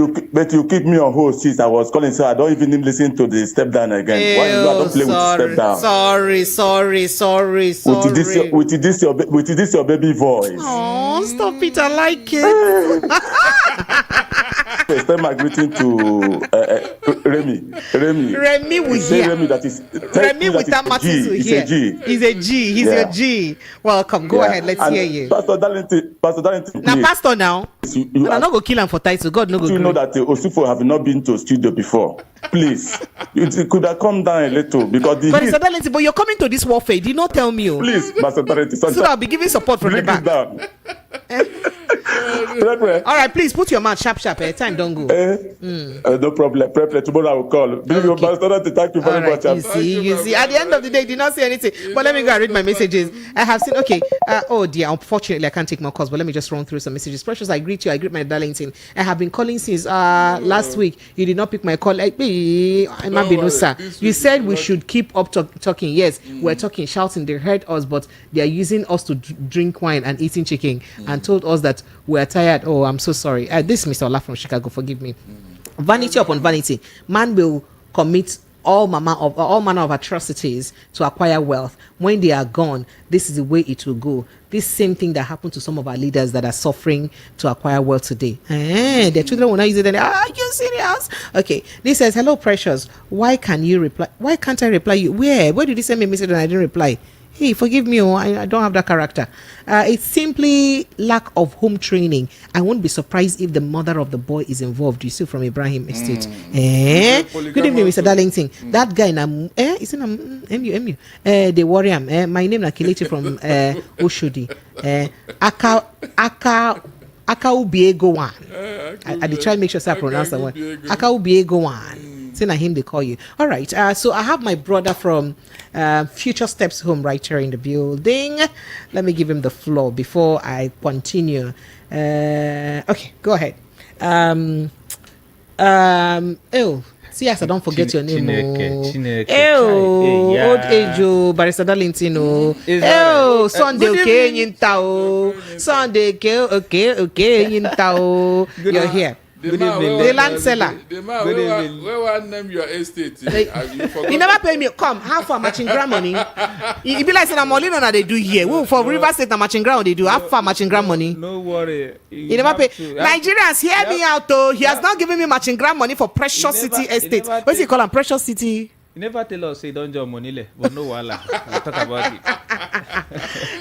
you keep me on hold since I was calling, so I don't even listen to the step down again. Why you I don't play with the step down? Sorry. With this your baby voice. Oh, stop it! I like it. Extend my greeting to Remy. Remy with Remy that is Remy with that Martin He's a G. He's a G. He's your G. Welcome. Go ahead. Let's hear you. Pastor Darlington. Now, Pastor, now. I'm not gonna kill him for title. God no go. You know that Osifo have not been to studio before. Please, you could have come down a little because the. But Darlington, but you're coming to this warfare. Did not tell me. Please, Pastor Darlington. So I'll be giving support from the back. All right, please put your mouth sharp. Time don't go. No problem. Tomorrow I will call. Okay. Thank you very much. You see. At the end of the day, did not say anything. But let me go and read my messages. I have seen. Okay. Oh dear. Unfortunately, I can't take more calls. But let me just run through some messages. Precious, I greet you. I greet my Darlington. I have been calling since last week. You did not pick my call. Like me, you said we should keep up talking. Yes, we're talking, shouting. They heard us, but they are using us to drink wine and eating chicken, and told us that we're tired. Oh, I'm so sorry. This is Mr. Ola from Chicago. Forgive me. Vanity upon vanity. Man will commit all manner of atrocities to acquire wealth. When they are gone, this is the way it will go. This same thing that happened to some of our leaders that are suffering to acquire wealth today. Their children will not use it. Are you serious? Okay. This says, hello, Precious. Why can't I reply you? Where did you send me a message and I didn't reply? Hey, forgive me, I don't have that character. It's simply lack of home training. I won't be surprised if the mother of the boy is involved. You see from Ibrahim Estate. Good evening, Mr. Darlington. That guy, isn't MU. The warrior. My name is Kelechi from Oshodi. Akaubiego one. I try to make sure I pronounce that one. Akaubiego one. Saying him they call you. All right. So I have my brother from Future Steps Home right here in the building. Let me give him the floor before I continue. Okay, go ahead. See, yes, I don't forget your name. Old age, Barrister Darlington. Sunday, okay, Sunday, okay, you're here. Good evening. The land seller. Good evening. Where one name your estate? You never pay me. Come, how far matching ground money? It be like saying I'm only know they do here. For River State, the matching ground they do. How far matching ground money? No worry. You never pay. Nigerians, hear me out though. He has not given me matching ground money for Precious City Estate. What's he call him? Precious City. You never tell us say don't join money, but no wala. We'll talk about it.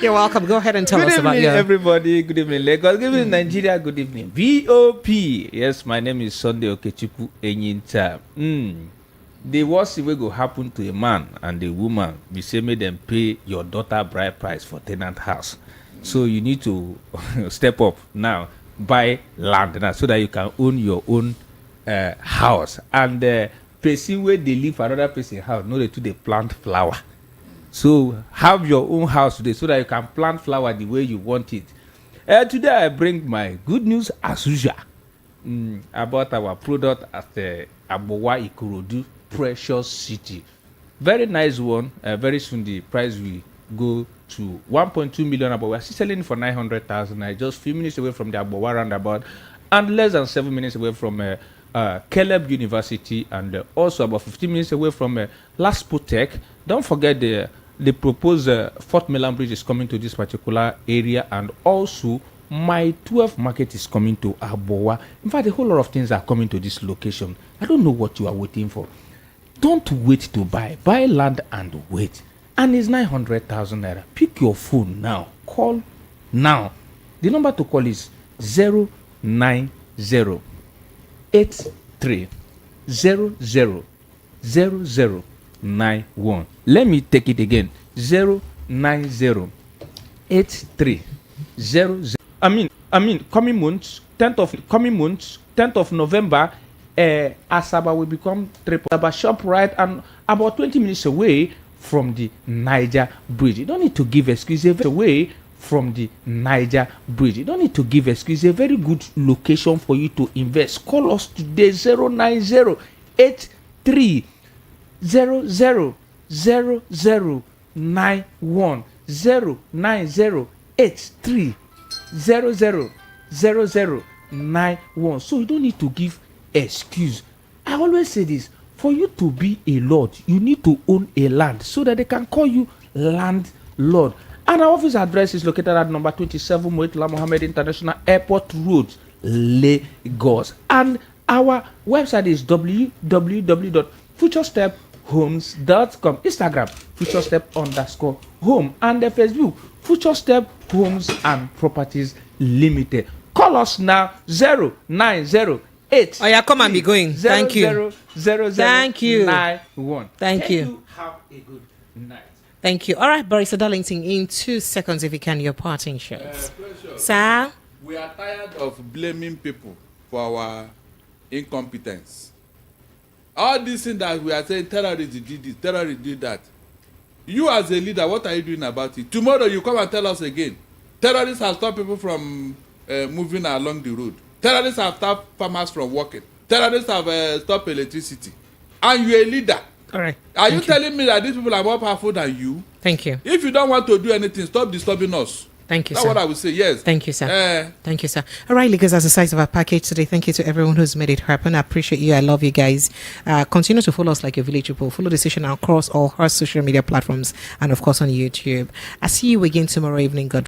You're welcome. Go ahead and tell us about your. Good evening, everybody. Good evening, Lagos. Good evening, Nigeria. Good evening, VOP. Yes, my name is Sunday Okechukwu Enyinta. The worst thing will go happen to a man and a woman. We say make them pay your daughter bride price for tenant house. So you need to step up now, buy land now, so that you can own your own house. And person where they live for another person's house, no, they plant flower. So have your own house today so that you can plant flower the way you want it. Today I bring my good news as usual about our product at the Abowa Ikorodu Precious City. Very nice one. Very soon the price will go to 1.2 million, but we're still selling for 900,000. Just few minutes away from the Abowa roundabout and less than 7 minutes away from Caleb University, and also about 15 minutes away from Laspo Tech. Don't forget the proposed Fort Milan Bridge is coming to this particular area, and also my 12th market is coming to Abowa. In fact, a whole lot of things are coming to this location. I don't know what you are waiting for. Don't wait to buy. Buy land and wait. And it's 900,000 naira. Pick your phone now. Call now. The number to call is 090 83 000091. Let me take it again. 090 83 00. I mean, coming months, 10th of November, Asaba will become Asaba ShopRite, and about 20 minutes away from the Niger Bridge. You don't need to give excuses. Away from the Niger Bridge. You don't need to give excuses. A very good location for you to invest. Call us today, 090 83 000091. 090 83 000091. So you don't need to give excuse. I always say this: for you to be a lord, you need to own a land so that they can call you landlord. And our office address is located at number 27 Muritala Mohammed International Airport Road, Lagos. And our website is www.futurestephomes.com. Instagram, futurestep_home. And the Facebook, Future Step Homes and Properties Limited. Call us now, 0908. Oh yeah, come and be going. Thank you. 000091. Thank you. Thank you. Have a good night. Thank you. All right, Barrister Darlington, in 2 seconds, if you can, your parting shots. Sir? We are tired of blaming people for our incompetence. All these things that we are saying, terrorists did this, terrorists did that. You as a leader, what are you doing about it? Tomorrow you come and tell us again. Terrorists have stopped people from moving along the road. Terrorists have stopped farmers from working. Terrorists have stopped electricity. And you're a leader. All right. Are you telling me that these people are more powerful than you? Thank you. If you don't want to do anything, stop disturbing us. Thank you, That's sir. what I would say, yes. Thank you, sir. Thank you, sir. All right, Lakers, as the size of our package today, thank you to everyone who's made it happen. I appreciate you. I love you guys. Continue to follow us like your village people. Follow the station across all our social media platforms and, of course, on YouTube. I'll see you again tomorrow evening. God